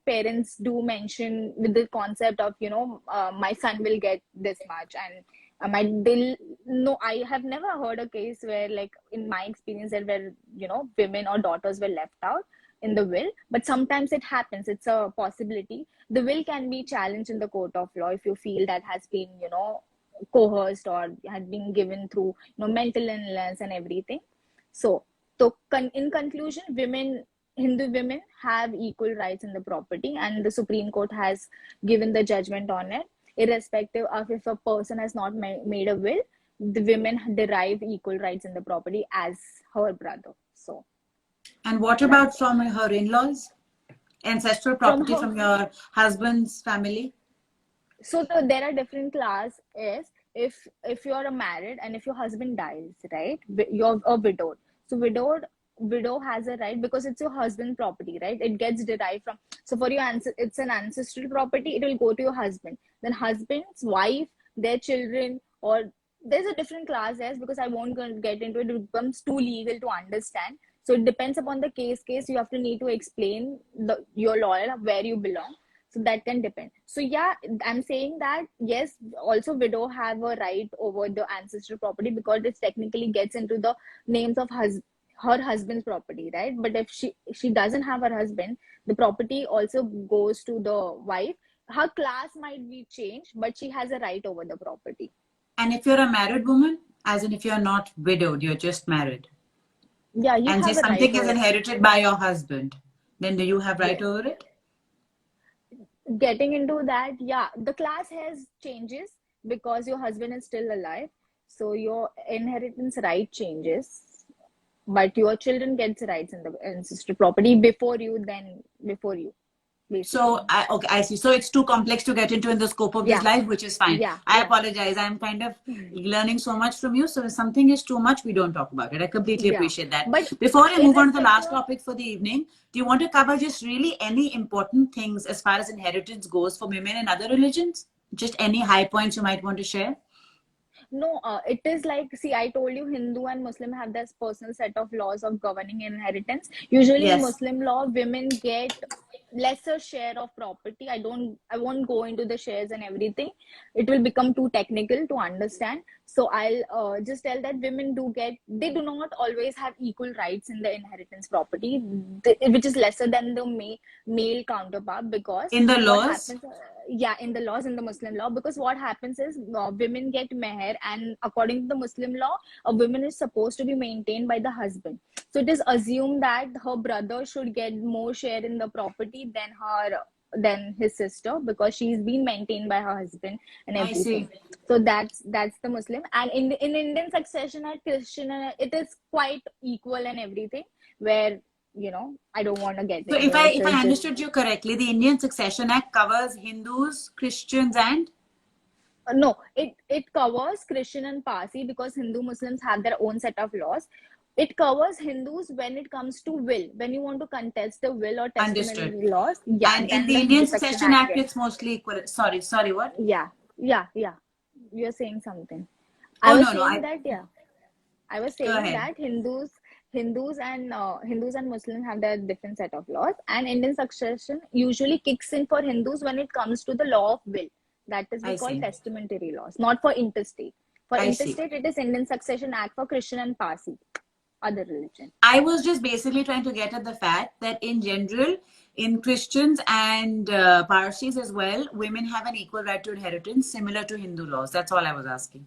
parents do mention with the concept of my son will get this much, and my they'll no. I have never heard a case where, like in my experience, there were women or daughters were left out in the will, but sometimes it happens. It's a possibility. The will can be challenged in the court of law if you feel that has been coerced or had been given through mental illness and everything. So in conclusion, Hindu women have equal rights in the property, and the Supreme Court has given the judgment on it. Irrespective of if a person has not made a will, the women derive equal rights in the property as her brother. So
And what
that's
about from her in-laws? Ancestral
from
property
her.
from your husband's family?
So there are different class is, if you're a married and if your husband dies, right, you're a widowed. So widow has a right because it's your husband's property, right? It gets derived from. So for your answer, it's an ancestral property, it will go to your husband, then husband's wife, their children, or there's a different class as, because I won't get into it, it becomes too legal to understand. So it depends upon the case. You have to need to explain your lawyer where you belong. So that can depend. So yeah, I'm saying that yes, also widow have a right over the ancestral property because it technically gets into the names of her husband's property, right? But if she doesn't have her husband, the property also goes to the wife. Her class might be changed, but she has a right over the property.
And if you're a married woman, as in if you're not widowed, you're just married,
Yeah, you
and say
have a right
something is
over
inherited by your husband, then do you have right
yes.
over it?
Getting into that, yeah, the class has changes because your husband is still alive, so your inheritance right changes, but your children gets rights in the ancestral property before you, basically.
So, okay, I see. So it's too complex to get into in the scope of this
Yeah,
life, which is fine.
yeah,
I
yeah,
apologize. I'm kind of learning so much from you. So if something is too much, we don't talk about it. I completely
yeah.
appreciate that.
But
Before I move on to the last
irrespective,
topic for the evening, do you want to cover just really any important things as far as inheritance goes for women in other religions? Just any high points you might want to share?
no, it is like, see, I told you Hindu and Muslim have this personal set of laws of governing inheritance. Usually in
Yes.
Muslim law, women get lesser share of property. I won't go into the shares and everything. It will become too technical to understand. So I'll just tell that women they do not always have equal rights in the inheritance property, which is lesser than the male counterpart, because
In the
what
laws?
happens, yeah, in the laws, in the Muslim law, because what happens is women get meher, and according to the Muslim law, a woman is supposed to be maintained by the husband. So it is assumed that her brother should get more share in the property than his sister, because she's been maintained by her husband and
I
everything.
see.
So that's the Muslim. And in Indian succession and Christian, it is quite equal and everything, where I don't want to get
So
into it. So
if
it's
I
just
understood you correctly, the Indian Succession Act covers Hindus, Christians, and
no, it covers Christian and Parsi, because Hindu Muslims have their own set of laws. It covers Hindus when it comes to will. When you want to contest the will or
understood.
testamentary laws, yeah,
And in
then
the
the
Indian
Hindu Succession
Succession
Act
Act,
gets.
it's mostly equal. Sorry, what?
Yeah, yeah. You're saying something. I
Oh
was
no,
saying
I
that, yeah. I was
go
saying
ahead.
that Hindus and Muslims have their different set of laws, and Indian succession usually kicks in for Hindus when it comes to the law of will. That is we
I
call
see.
testamentary laws, not for interstate. For
I see.
interstate, it is Indian Succession Act for Christian and Parsi, other religion.
I was just basically trying to get at the fact that in general, in Christians and Parsis as well, women have an equal right to inheritance, similar to Hindu laws. That's all I was asking.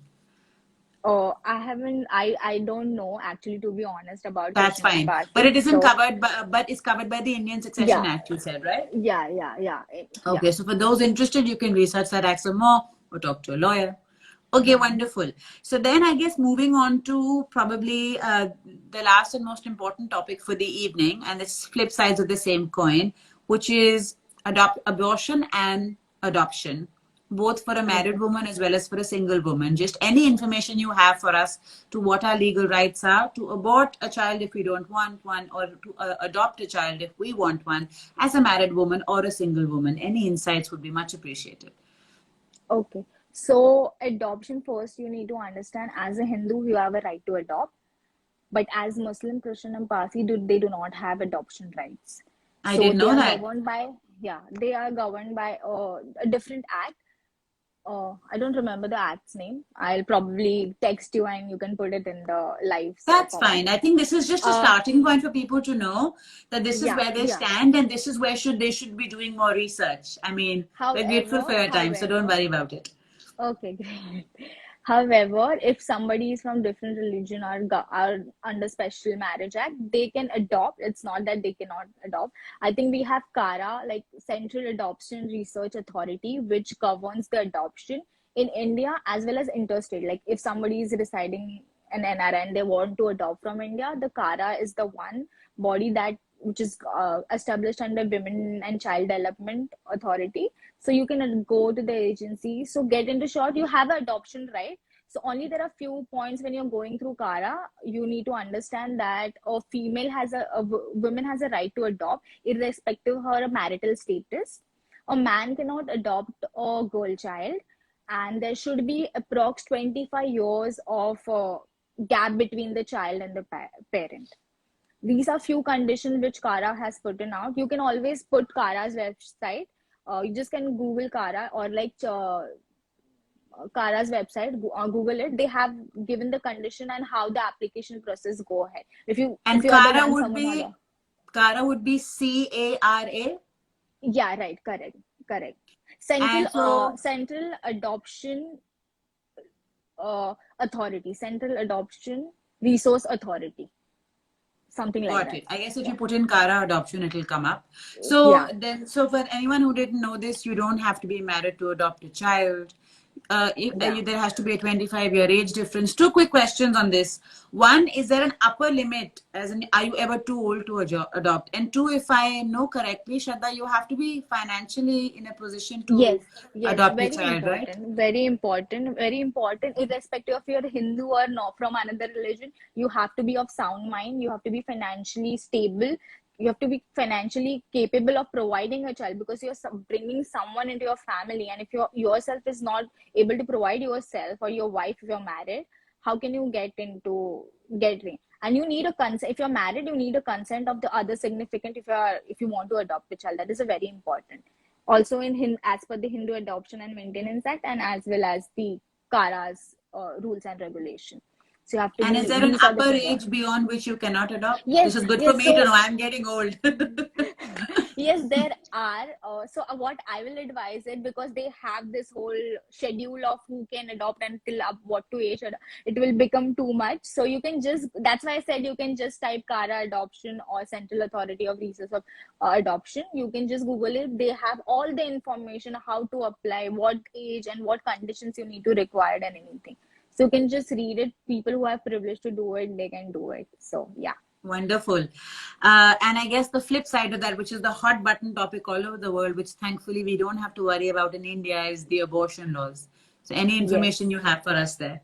Oh, I haven't. I don't know actually, to be honest, about
That's
Christian and
fine, but
Parsi.
it isn't
So
covered. But it's covered by the Indian Succession
yeah,
Act. You said, right?
yeah.
Okay, so for those interested, you can research that, ask some more, or talk to a lawyer. Okay, wonderful. So then I guess moving on to probably the last and most important topic for the evening, and it's flip sides of the same coin, which is abortion and adoption, both for a married
Okay.
woman as well as for a single woman. Just any information you have for us to what our legal rights are to abort a child if we don't want one, or to adopt a child if we want one, as a married woman or a single woman. Any insights would be much appreciated.
Okay. So adoption, first you need to understand, as a Hindu you have a right to adopt, but as Muslim, Christian and Parsi, they do not have adoption rights.
I
So
didn't
they
know
are
that.
governed by, yeah, they are governed by a different act. I don't remember the act's name. I'll probably text you and you can put it in the live
That's
format.
fine. I think this is just a
Uh,
starting point for people to know that this is
yeah,
where they
yeah.
stand and this is where they should be doing more research. I mean, we're grateful for
However,
your time, so don't
however,
worry about it.
okay, great. However, if somebody is from different religion or are under Special Marriage Act, they can adopt. It's not that they cannot adopt. I think we have CARA, like Central Adoption Research Authority, which governs the adoption in India as well as interstate. Like if somebody is residing in NRI and they want to adopt from India, the CARA is the one body that which is established under Women and Child Development Authority. So you can go to the agency. So get into short, you have an adoption right. So only there are few points when you're going through CARA. You need to understand that a female has a woman has a right to adopt, irrespective of her marital status. A man cannot adopt a girl child, and there should be approx 25 years of gap between the child and the parent. These are few conditions which CARA has put in out. You can always put CARA's website. You just can Google CARA, or like Kara's website, Google it. They have given the condition and how the application process go ahead. If
And
you are the one someone who are,
Cara would be CARA.
yeah, right, correct. Central
And so,
Central Adoption Authority, Central Adoption Resource Authority, something like
got
that.
it. I guess if
Yeah,
you put in Kara adoption, it'll come up. So
yeah,
then, so for anyone who didn't know this, you don't have to be married to adopt a child.
yeah.
There has to be a 25-year age difference. Two quick questions on this. One, is there an upper limit? As in, are you ever too old to adopt? And two, if I know correctly, Shraddha, you have to be financially in a position
Yes,
to
yes,
adopt a child, right?
very important, irrespective of you're Hindu or not from another religion. You have to be of sound mind, you have to be financially stable, you have to be financially capable of providing a child, because you're bringing someone into your family. And if you yourself is not able to provide yourself, or your wife, if you're married, how can you get in? And you need a consent. If you're married, you need a consent of the other significant, if you want to adopt a child. That is a very important. Also in as per the Hindu Adoption and Maintenance Act, and as well as the Kara's rules and regulations. So you have to
And is
be,
there an
these are the
upper
things.
age beyond which you cannot adopt? This
Yes,
is good for
yes.
me to know.
So
I'm getting old.
yes, there are. What I will advise it, because they have this whole schedule of who can adopt until up what to age, it will become too much. So you can just, that's why I said you can just type Kara adoption or Central Authority of Resource of Adoption. You can just Google it. They have all the information, how to apply, what age and what conditions you need to require, and anything. So you can just read it. People who have privilege to do it, they can do it. So yeah.
Wonderful. And I guess the flip side of that, which is the hot button topic all over the world, which thankfully we don't have to worry about in India, is the abortion laws. So, any information
Yes.
you have for us there?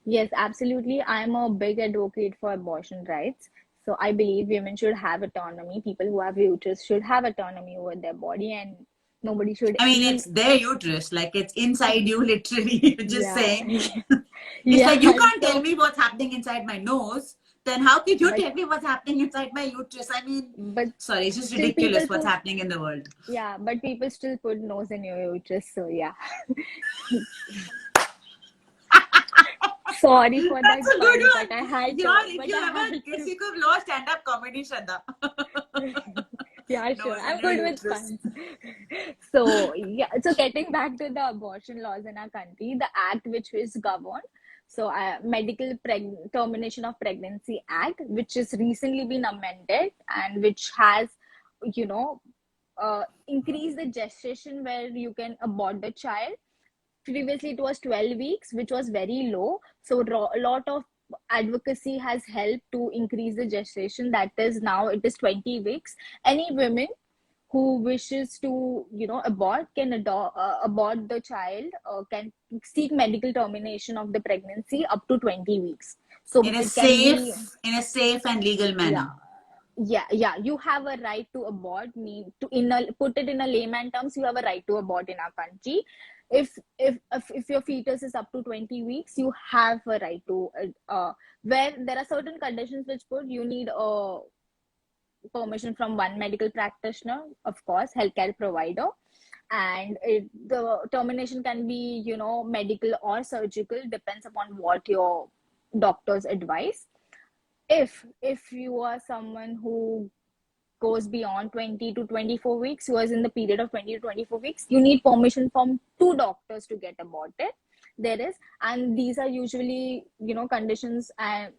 Yes, absolutely. I'm a big advocate for abortion rights. So I believe women should have autonomy. People who have uterus should have autonomy over their body, and nobody should
I mean,
e
it's their uterus, like it's inside you, literally. You're just
yeah.
saying. It's
Yeah.
like you can't tell
So
me what's happening inside my nose. Then how can you
but
tell me what's happening inside my uterus? I mean,
but
sorry, it's just
still people
ridiculous what's
put,
happening in the world.
yeah, but people still put nose in your uterus. So yeah. Sorry for that
That's a good
pun,
one. If
but
you
I
ever
had
kiss,
to.
you could law stand-up comedy, Shraddha.
Yeah, sure.
Nose in
I'm
your
good with
uterus.
puns. So, yeah. So, getting back to the abortion laws in our country, the act which is governed, so Medical Termination of Pregnancy Act, which has recently been amended, and which has, you know, increased the gestation where you can abort the child. Previously, it was 12 weeks, which was very low. So, a lot of advocacy has helped to increase the gestation. That is, now it is 20 weeks. Any women who wishes to abort can abort the child, can seek medical termination of the pregnancy up to 20 weeks. So it can be,
In a safe and legal
yeah,
manner.
yeah, you have a right to abort. Mean to in a put it in a layman terms, you have a right to abort in our country. If your fetus is up to 20 weeks, you have a right to where there are certain conditions which put you need a permission from one medical practitioner, of course, healthcare provider. And the termination can be, medical or surgical, depends upon what your doctors advise. If you are someone who goes beyond 20 to 24 weeks, who is in the period of 20 to 24 weeks, you need permission from two doctors to get aborted. There is, and these are usually, conditions and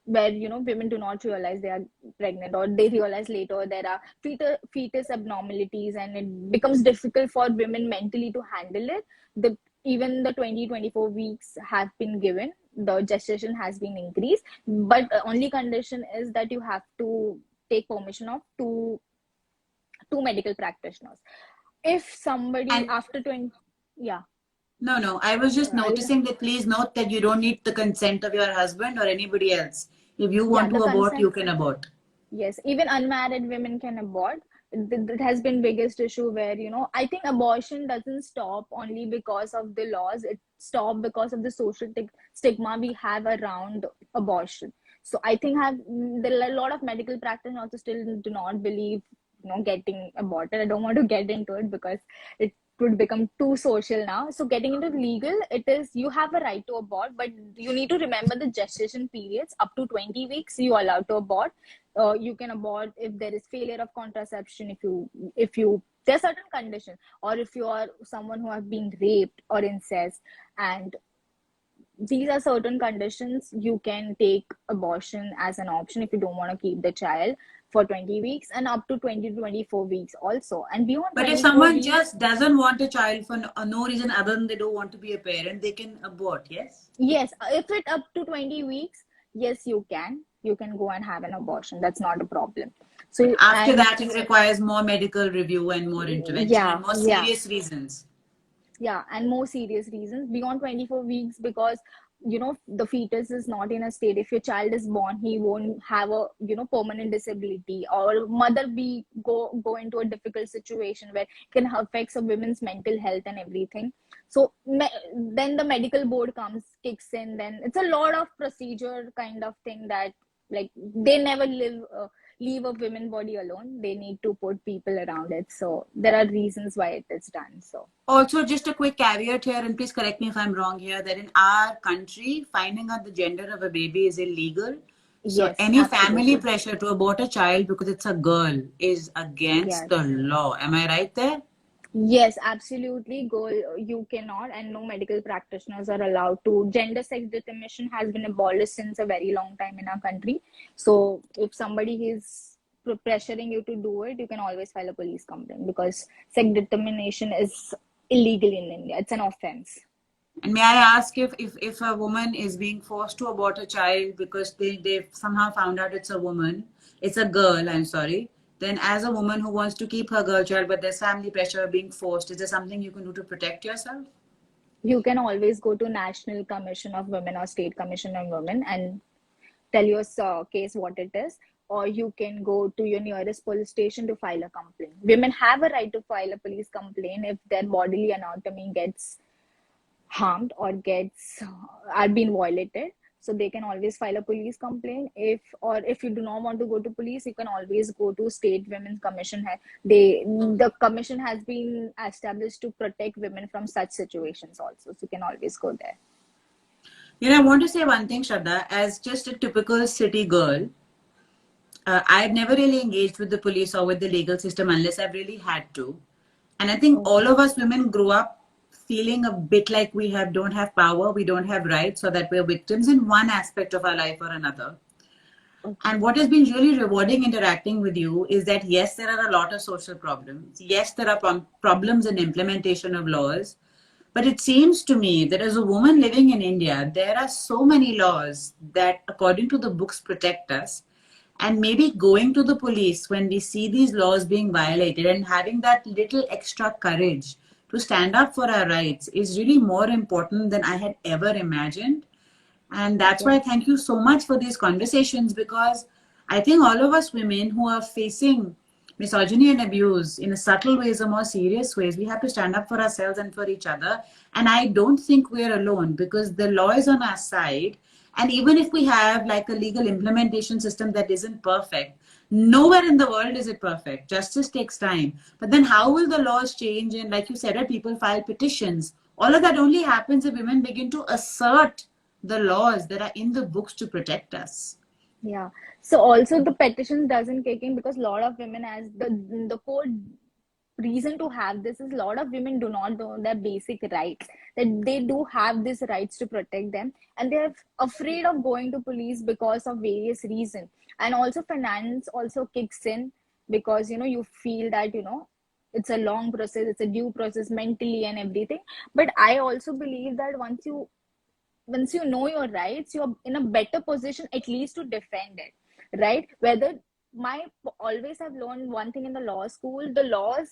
where women do not realize they are pregnant, or they realize later there are fetus abnormalities, and it becomes difficult for women mentally to handle it. The Even the 20-24 weeks have been given, the gestation has been increased, but only condition is that you have to take permission of two medical practitioners. If somebody
And
after 20, yeah,
no, I was just
I'll,
noticing that please note that you don't need the consent of your husband or anybody else. If you
yeah,
want
the
to abort,
consent.
you can abort.
Yes, even unmarried women can abort. That has been biggest issue where, I think abortion doesn't stop only because of the laws. It stopped because of the social stigma we have around abortion. So I think there are a lot of medical practitioners also still do not believe, getting aborted. I don't want to get into it because it would become too social now. So getting into legal, it is you have a right to abort, but you need to remember the gestation periods. Up to 20 weeks, you are allowed to abort. You can abort if there is failure of contraception, if you there are certain conditions, or if you are someone who have been raped or incest, and these are certain conditions, you can take abortion as an option if you don't want to keep the child for 20 weeks, and up to 20 to 24 weeks also, and beyond
But if
24
someone
weeks.
just doesn't want a child for no reason other than they don't want to be a parent, they can abort, yes?
Yes, if it up to 20 weeks, yes, you can go and have an abortion. That's not a problem.
But
So,
after
and
that, it requires more medical review and more intervention and
yeah,
more
yeah,
serious reasons.
yeah, and more serious reasons beyond 24 weeks, because the fetus is not in a state. If your child is born, he won't have a permanent disability, or mother be go into a difficult situation where it can affect a woman's mental health and everything. So then the medical board kicks in. Then it's a lot of procedure kind of thing, that like they never leave a women body alone. They need to put people around it. So there are reasons why it is done. So
Also, just a quick caveat here, and please correct me if I'm wrong here, that in our country, finding out the gender of a baby is illegal. So
yes,
any family
absolutely.
pressure to abort a child because it's a girl is against the
Yes.
law. Am I right there?
Yes, absolutely. Go, you cannot, and no medical practitioners are allowed to. Gender sex determination has been abolished since a very long time in our country. So, if somebody is pressuring you to do it, you can always file a police complaint, because sex determination is illegal in India. It's an offense.
And may I ask if a woman is being forced to abort a child because they've somehow found out it's a woman, it's a girl, I'm sorry, then as a woman who wants to keep her girl child, but there's family pressure being forced, is there something you can do to protect yourself?
You can always go to National Commission of Women or State Commission on Women and tell your case what it is, or you can go to your nearest police station to file a complaint. Women have a right to file a police complaint if their bodily anatomy gets harmed or gets are being violated. So they can always file a police complaint. If you do not want to go to police, you can always go to State Women's Commission. The commission has been established to protect women from such situations also, so you can always go there.
I want to say one thing, Shraddha, as just a typical city girl, I've never really engaged with the police or with the legal system unless I've really had to. And I think all
Okay.
of us women grew up feeling a bit like we don't have power, we don't have rights, or that we're victims in one aspect of our life or another. And
Okay.
what has been really rewarding interacting with you is that yes, there are a lot of social problems. Yes, there are problems in implementation of laws. But it seems to me that as a woman living in India, there are so many laws that, according to the books, protect us. And maybe going to the police when we see these laws being violated and having that little extra courage to stand up for our rights is really more important than I had ever imagined. And that's why I
Yes.
thank you so much for these conversations, because I think all of us women who are facing misogyny and abuse in a subtle ways or more serious ways, we have to stand up for ourselves and for each other. And I don't think we're alone, because the law is on our side. And even if we have like a legal implementation system that isn't perfect, nowhere in the world is it perfect. Justice takes time. But then how will the laws change? And like you said, people file petitions. All of that only happens if women begin to assert the laws that are in the books to protect us.
Yeah. So also the petitions doesn't kick in because a lot of women, as the core reason to have this is, a lot of women do not know their basic rights, that they do have these rights to protect them, and they're afraid of going to police because of various reasons. And also finance also kicks in, because you feel that it's a long process, it's a due process mentally and everything. But I also believe that once you know your rights, you're in a better position at least to defend it, right? Whether my always have learned one thing in the law school: the laws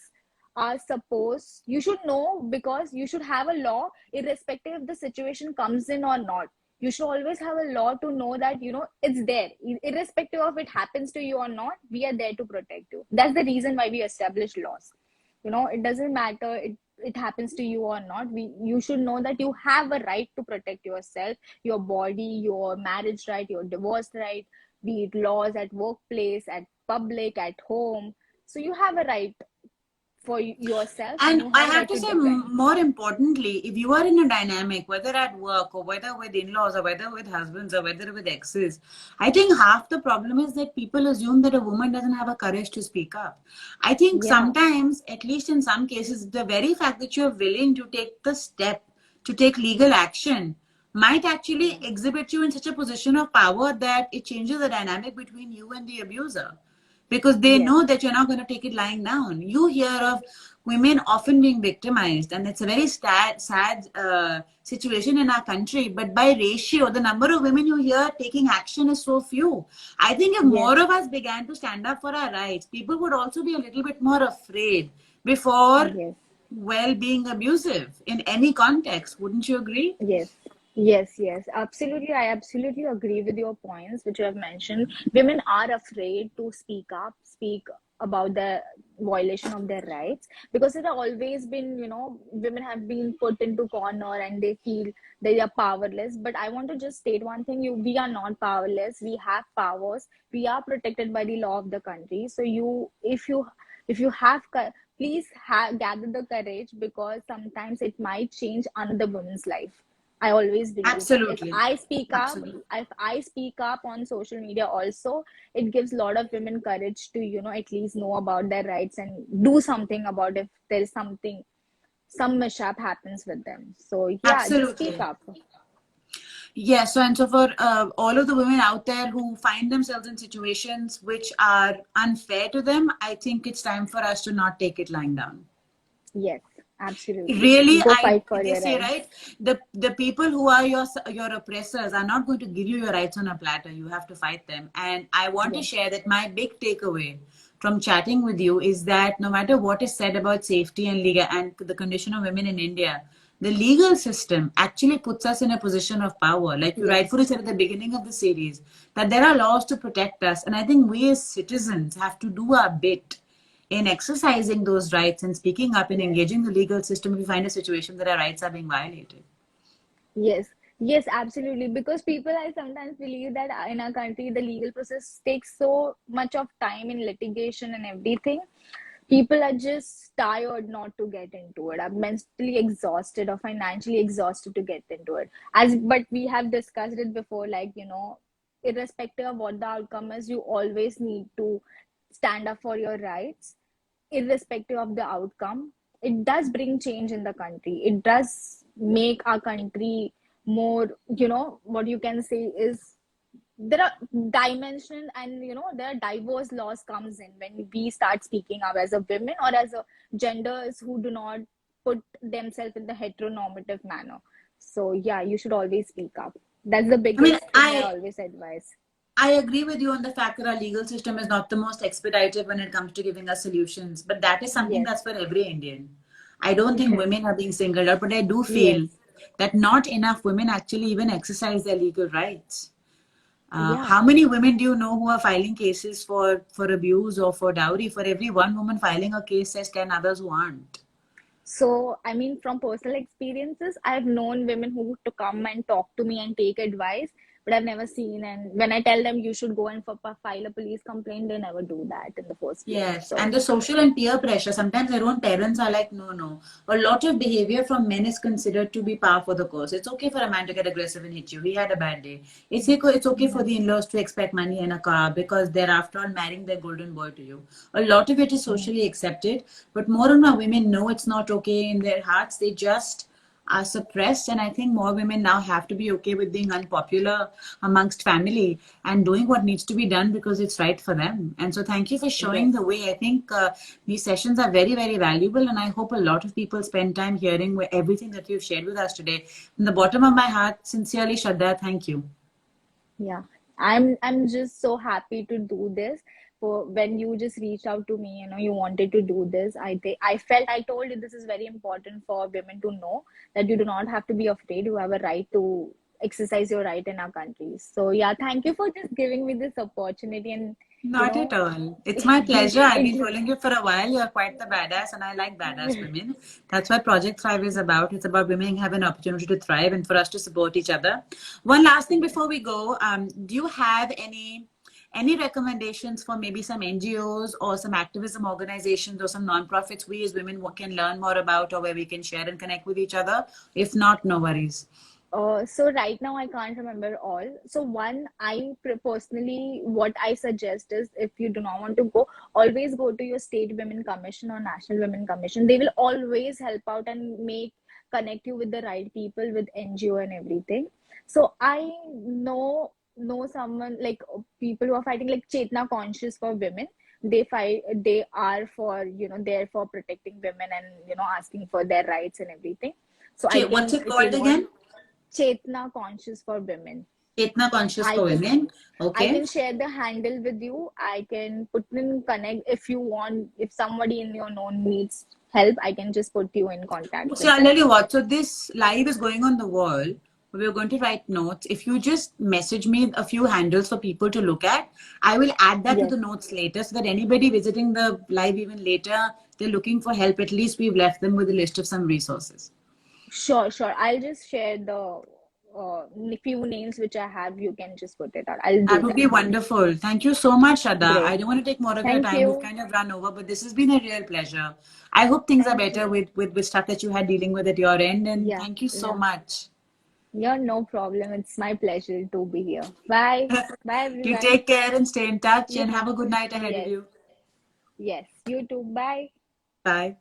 are supposed, you should know, because you should have a law irrespective if the situation comes in or not. You should always have a law to know that it's there, irrespective of it happens to you or not. We are there to protect you. That's the reason why we establish laws. It doesn't matter it happens to you or not. You should know that you have a right to protect yourself, your body, your marriage right, your divorce right, be it laws at workplace, at public, at home. So you have a right for yourself, and
And
you
I
have
have
right
to
to
say,
defend.
more importantly, if you are in a dynamic, whether at work or whether with in-laws or whether with husbands or whether with exes, I think half the problem is that people assume that a woman doesn't have a courage to speak up. I think
Yeah,
sometimes, at least in some cases, the very fact that you're willing to take the step to take legal action might actually
yeah,
exhibit you in such a position of power that it changes the dynamic between you and the abuser, because they
yes,
know that you're not going to take it lying down. You hear of women often being victimized, and it's a very sad situation in our country. But by ratio, the number of women you hear taking action is so few. I think if
yes,
more of us began to stand up for our rights, people would also be a little bit more afraid before,
yes.
well, being abusive in any context. Wouldn't you agree?
Yes, yes, yes, absolutely. I absolutely agree with your points, which you have mentioned. Women are afraid to speak up, speak about the violation of their rights, because it has always been, women have been put into corner and they feel they are powerless. But I want to just state one thing: we are not powerless. We have powers. We are protected by the law of the country. So if you have please gather the courage, because sometimes it might change another woman's life. I always believe that if
Absolutely.
I speak up,
Absolutely.
if I speak up on social media also, it gives a lot of women courage to, at least know about their rights and do something about if there is some mishap happens with them. So yeah, just speak
Absolutely.
up.
Yes, so and so for all of the women out there who find themselves in situations which are unfair to them, I think it's time for us to not take it lying down.
Yes, absolutely.
Really,
Go
I
fight for
they
your
say,
rights.
right, the people who are your oppressors are not going to give you your rights on a platter. You have to fight them. And I want to
Yes,
share that my big takeaway from chatting with you is that no matter what is said about safety and legal and the condition of women in India, the legal system actually puts us in a position of power. Like you
yes,
rightfully said at the beginning of the series, that there are laws to protect us. And I think we as citizens have to do our bit in exercising those rights and speaking up and
yes.
engaging the legal system if we find a situation that our rights are being violated.
Yes, yes, absolutely. Because people, I sometimes believe that in our country, the legal process takes so much of time in litigation and everything. People are just tired not to get into it. I'm mentally exhausted or financially exhausted to get into it. But we have discussed it before, like, irrespective of what the outcome is, you always need to stand up for your rights irrespective of the outcome. It does bring change in the country. It does make our country more, what you can say is there are dimension and there are diverse laws comes in when we start speaking up as a women or as a genders who do not put themselves in the heteronormative manner. So yeah, you should always speak up. That's the
I mean,
biggest thing I always advise.
I agree with you on the fact that our legal system is not the most expeditious when it comes to giving us solutions, but that is something
Yes,
that's for every Indian. I don't think
yes,
women are being singled out, but I do
yes,
feel that not enough women actually even exercise their legal rights.
yeah.
How many women do you know who are filing cases for abuse or for dowry? For every one woman filing a case, there's 10 others who aren't.
So, I mean, from personal experiences, I've known women who to come and talk to me and take advice, but I've never seen. And when I tell them you should go and file a police complaint, they never do that in the first place.
Yes,
So,
and the social and peer pressure. Sometimes their own parents are like, no, no. A lot of behavior from men is considered to be par for the course. It's okay for a man to get aggressive and hit you. He had a bad day. It's okay for
yeah,
the in-laws to expect money and a car because they're after all marrying their golden boy to you. A lot of it is
yeah,
socially accepted, but more and more women know it's not okay in their hearts. They just are suppressed, and I think more women now have to be okay with being unpopular amongst family and doing what needs to be done because it's right for them. And so thank you for showing
yes,
the way. I think these sessions are very, very valuable, and I hope a lot of people spend time hearing everything that you've shared with us today. From the bottom of my heart, sincerely, Shraddha, thank you.
yeah. I'm just so happy to do this. For when you just reached out to me, you wanted to do this. I felt I told you this is very important for women to know that you do not have to be afraid. You have a right to exercise your right in our country. So yeah, thank you for just giving me this opportunity and you
Not at
know
all. It's my pleasure. I've been
it,
following you for a while. You're quite the badass, and I like badass women. That's what Project Thrive is about. It's about women having an opportunity to thrive and for us to support each other. One last thing
yes.
before we go. Do you have any any recommendations for maybe some NGOs or some activism organizations or some nonprofits we as women can learn more about, or where we can share and connect with each other? If not, no worries.
So right now I can't remember all. So one, personally, what I suggest is, if you do not want to go, always go to your state women commission or national women commission. They will always help out and connect you with the right people, with NGO and everything. So I know someone, like people who are fighting, like Chetna Conscious for Women. They are for, there for protecting women and, asking for their rights and everything. So I
Okay, what's
can,
it
if you
called
want,
again?
Chetna Conscious for Women.
Chetna Conscious
I
for
can
Women.
I
Okay.
can share the handle with you. I can put in connect if you want. If somebody in your known needs help, I can just put you in contact
So
with
I'll
them.
tell you what. So this live is going on the wall. We're going to write notes. If you just message me a few handles for people to look at, I will add that to
Yes,
the notes later, so that anybody visiting the live even later, they're looking for help. At least we've left them with a list of some resources.
sure. I'll just share the few names which I have. You can just put it out. I'll
That
do
would
that.
be wonderful. Thank you so much, Shraddha.
Great.
I don't want to take more of your
Thank
time. We've
you.
kind of run over, but this has been a real pleasure. I hope things are
Thank
better
you.
with stuff that you had dealing with at your end. And
Yeah,
thank you so
yeah.
much.
Yeah, no problem. It's my pleasure to be here. Bye. Bye,
You
everyone.
take care and stay in touch,
You,
and have a good night ahead of
yes,
you.
yes. You too. Bye.
Bye.